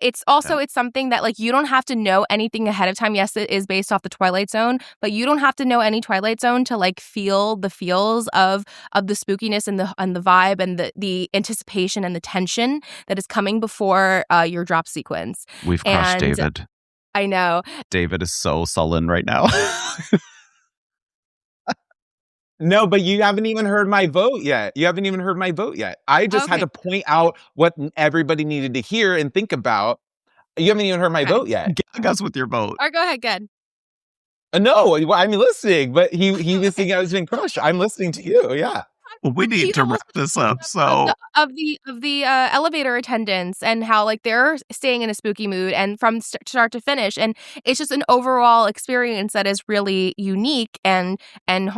it's also it's something that like you don't have to know anything ahead of time. Yes, it is based off the Twilight Zone, but you don't have to know any Twilight Zone to like feel the feels of the spookiness and the vibe and the anticipation and the tension that is coming before your drop sequence. We've crushed And David. I know. David is so sullen right now. No, but you haven't even heard my vote yet. I just had to point out what everybody needed to hear and think about. You haven't even heard my vote yet. Gag us with your vote. Or go ahead, good. No, I'm listening, but he was thinking I was being crushed. I'm listening to you. Yeah. Well, we need to wrap this up. So of the elevator attendants and how like they're staying in a spooky mood and from start to finish, and it's just an overall experience that is really unique and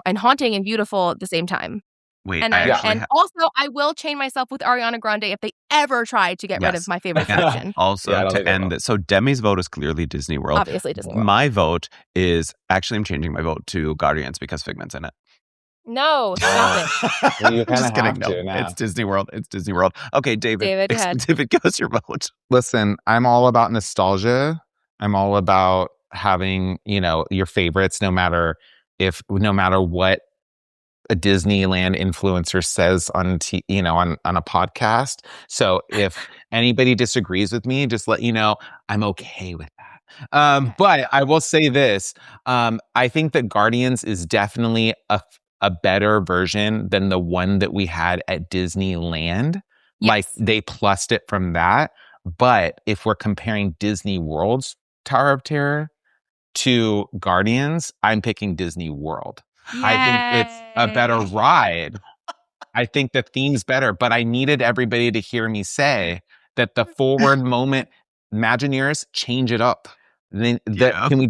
haunting and beautiful at the same time. wait, And also, I will chain myself with Ariana Grande if they ever try to get rid of my favorite section. Also, Yeah, to end this, so Demi's vote is clearly Disney World. Obviously, Disney World. My vote is actually, I'm changing my vote to Guardians because Figment's in it. No, stop it. Well, you kind Just of kidding. have No, to now. it's Disney World. It's Disney World. Okay, David. Go ahead. David, give us your vote. Listen, I'm all about nostalgia. I'm all about having, your favorites, no matter what a Disneyland influencer says on on a podcast. So if anybody disagrees with me, just let you know I'm okay with that. But I will say this: I think that Guardians is definitely a better version than the one that we had at Disneyland. Yes. Like they plussed it from that. But if we're comparing Disney World's Tower of Terror to Guardians, I'm picking Disney World. I think it's a better ride. I think the theme's better, but I needed everybody to hear me say that the forward moment Imagineers change it up. Can we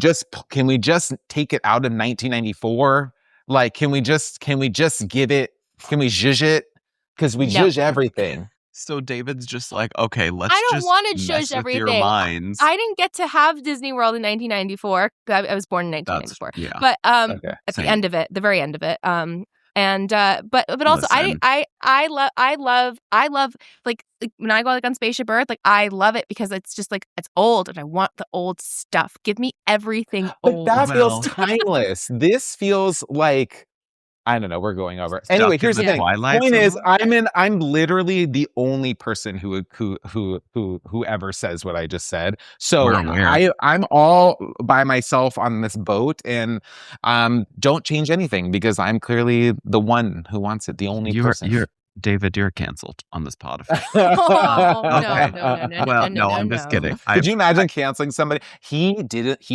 just take it out of 1994? Like, can we just give it? Can we zhuzh it? Because we zhuzh everything. So David's just like, okay, let's I don't just want to mess judge with everything. your minds. I didn't get to have Disney World in 1994. I was born in 1994. Yeah. But Okay, at same. the end of it, the very end of it. But also Listen. I love like when I go like on Spaceship Earth, like I love it because it's just like it's old and I want the old stuff. Give me everything But old. that Well. feels timeless. This feels like, I don't know. We're going over. Anyway, Stuck here's in the the thing. Twilight Point is, Zone? I'm literally the only person who ever says what I just said. So We're aware. I'm all by myself on this boat, and don't change anything because I'm clearly the one who wants it. The only person. David, you're canceled on this pod. Oh, Okay. no. Well, no, I'm just kidding. Could you imagine canceling somebody? He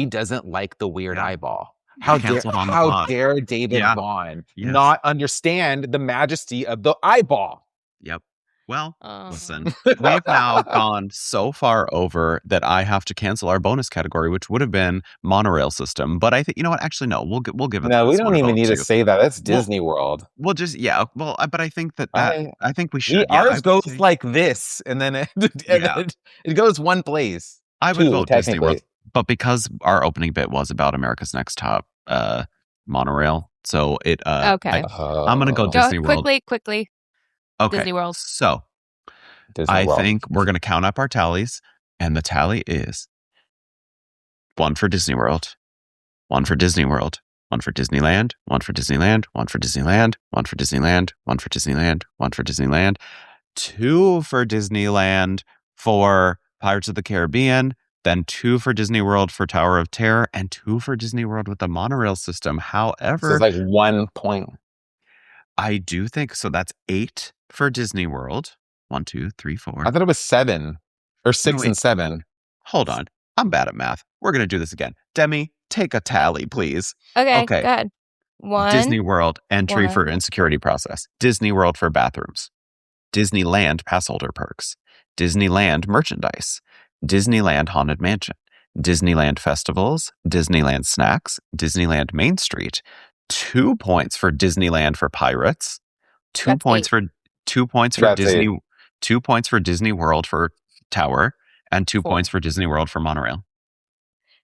doesn't like the weird eyeball. How Canceled on the pod. dare David Yeah. Vaughn Yes. not understand the majesty of the eyeball? Yep. Well, Oh. listen, we've now gone so far over that I have to cancel our bonus category, which would have been monorail system. But I think, you know what? Actually, no, we'll give it. No, we this don't one a even vote, need to too. say that. That's Disney World. We'll just, but I think that I- I think we should. Ours goes like this, and then it goes one place. I would two, vote Disney technically. World, but because our opening bit was about America's Next Top monorail, so it. Okay. I'm gonna go Go Disney World. quickly. Okay. Disney World. So Disney I World. think we're gonna count up our tallies, and the tally is 1 for Disney World, 1 for Disney World, 1 for Disneyland, 1 for Disneyland, 1 for Disneyland, 1 for Disneyland, 1 for Disneyland, 1 for Disneyland, 2 for Disneyland for Pirates of the Caribbean, then 2 for Disney World for Tower of Terror, and 2 for Disney World with the monorail system. So However, it's like 1 point. I do think so. That's 8 for Disney World. 1, 2, 3, 4. I thought it was 7 or 6 wait. and 7. Hold on. I'm bad at math. We're going to do this again. Demi, take a tally, please. Okay, Okay. good. 1. Disney World entry 1. for insecurity process. Disney World for bathrooms. Disneyland passholder perks. Disneyland merchandise. Disneyland Haunted Mansion. Disneyland festivals. Disneyland snacks. Disneyland Main Street. 2 points for Disneyland for pirates. 2 That's points 8. for 2 points for That's Disney. 8. 2 points for Disney World for Tower, and 2 4. points for Disney World for monorail.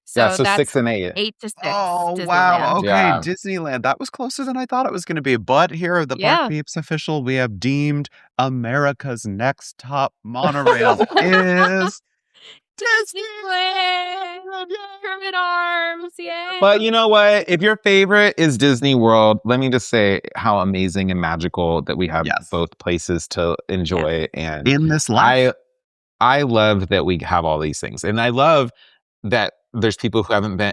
So So that's 6 and 8. 8 to 6. Oh, Disneyland. wow. Okay, Yeah. Disneyland. That was closer than I thought it was going to be. But here are the Yeah. Park Peeps official. We have deemed America's next top monorail is Disneyland! Kermit Arms, yay! But you know what? If your favorite is Disney World, let me just say how amazing and magical that we have Yes. both places to enjoy. And in this life. I love that we have all these things, and I love that there's people who haven't been.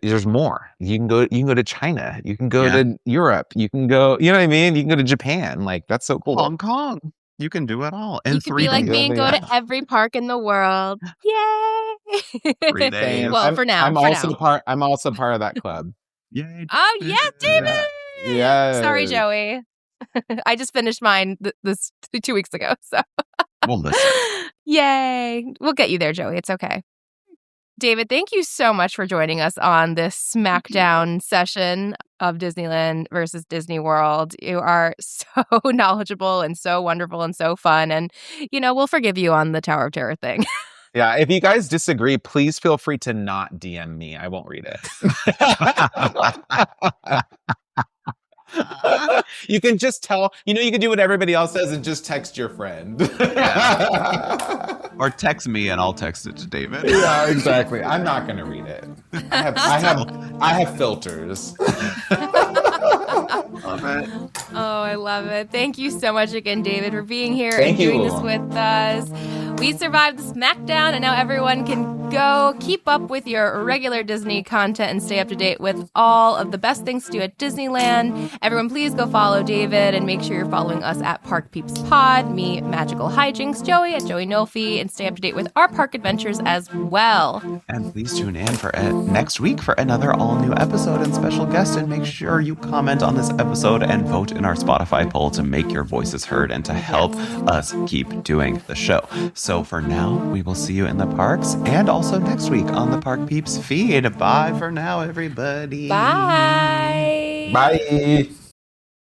There's more. You can go to China. You can go to Europe. You can go. You know what I mean? You can go to Japan. Like that's so cool. Hong Kong. You can do it all in You could 3 be like days. me and go Yeah. to every park in the world. Yay! 3 days. Well, I'm- for now. I'm for also now. part. I'm also part of that club. Yay. Oh, yes, David! Yeah. Sorry, Joey. Yes. Yes. Sorry, Joey. I just finished mine this 2 weeks ago, so. We'll listen. Yay. We'll get you there, Joey. It's okay. David, thank you so much for joining us on this SmackDown session of Disneyland versus Disney World. You are so knowledgeable and so wonderful and so fun. And, we'll forgive you on the Tower of Terror thing. Yeah, if you guys disagree, please feel free to not DM me. I won't read it. You can just tell, you can do what everybody else does and just text your friend. Yeah. Or text me and I'll text it to David. Yeah, exactly. I'm not going to read it. I have filters. Love it. Oh, I love it. Thank you so much again, David, for being here Thank and doing you. this with us. We survived the SmackDown, and now everyone can go keep up with your regular Disney content and stay up to date with all of the best things to do at Disneyland. Everyone, please go follow David and make sure you're following us at Park Peeps Pod, me, Magical Hijinks, Joey at Joey Nolfi, and stay up to date with our park adventures as well. And please tune in for next week for another all-new episode and special guest. And make sure you comment on this episode and vote in our Spotify poll to make your voices heard and to help us keep doing the show. So for now, we will see you in the parks and also next week on the Park Peeps feed. Bye for now, everybody. Bye. Bye.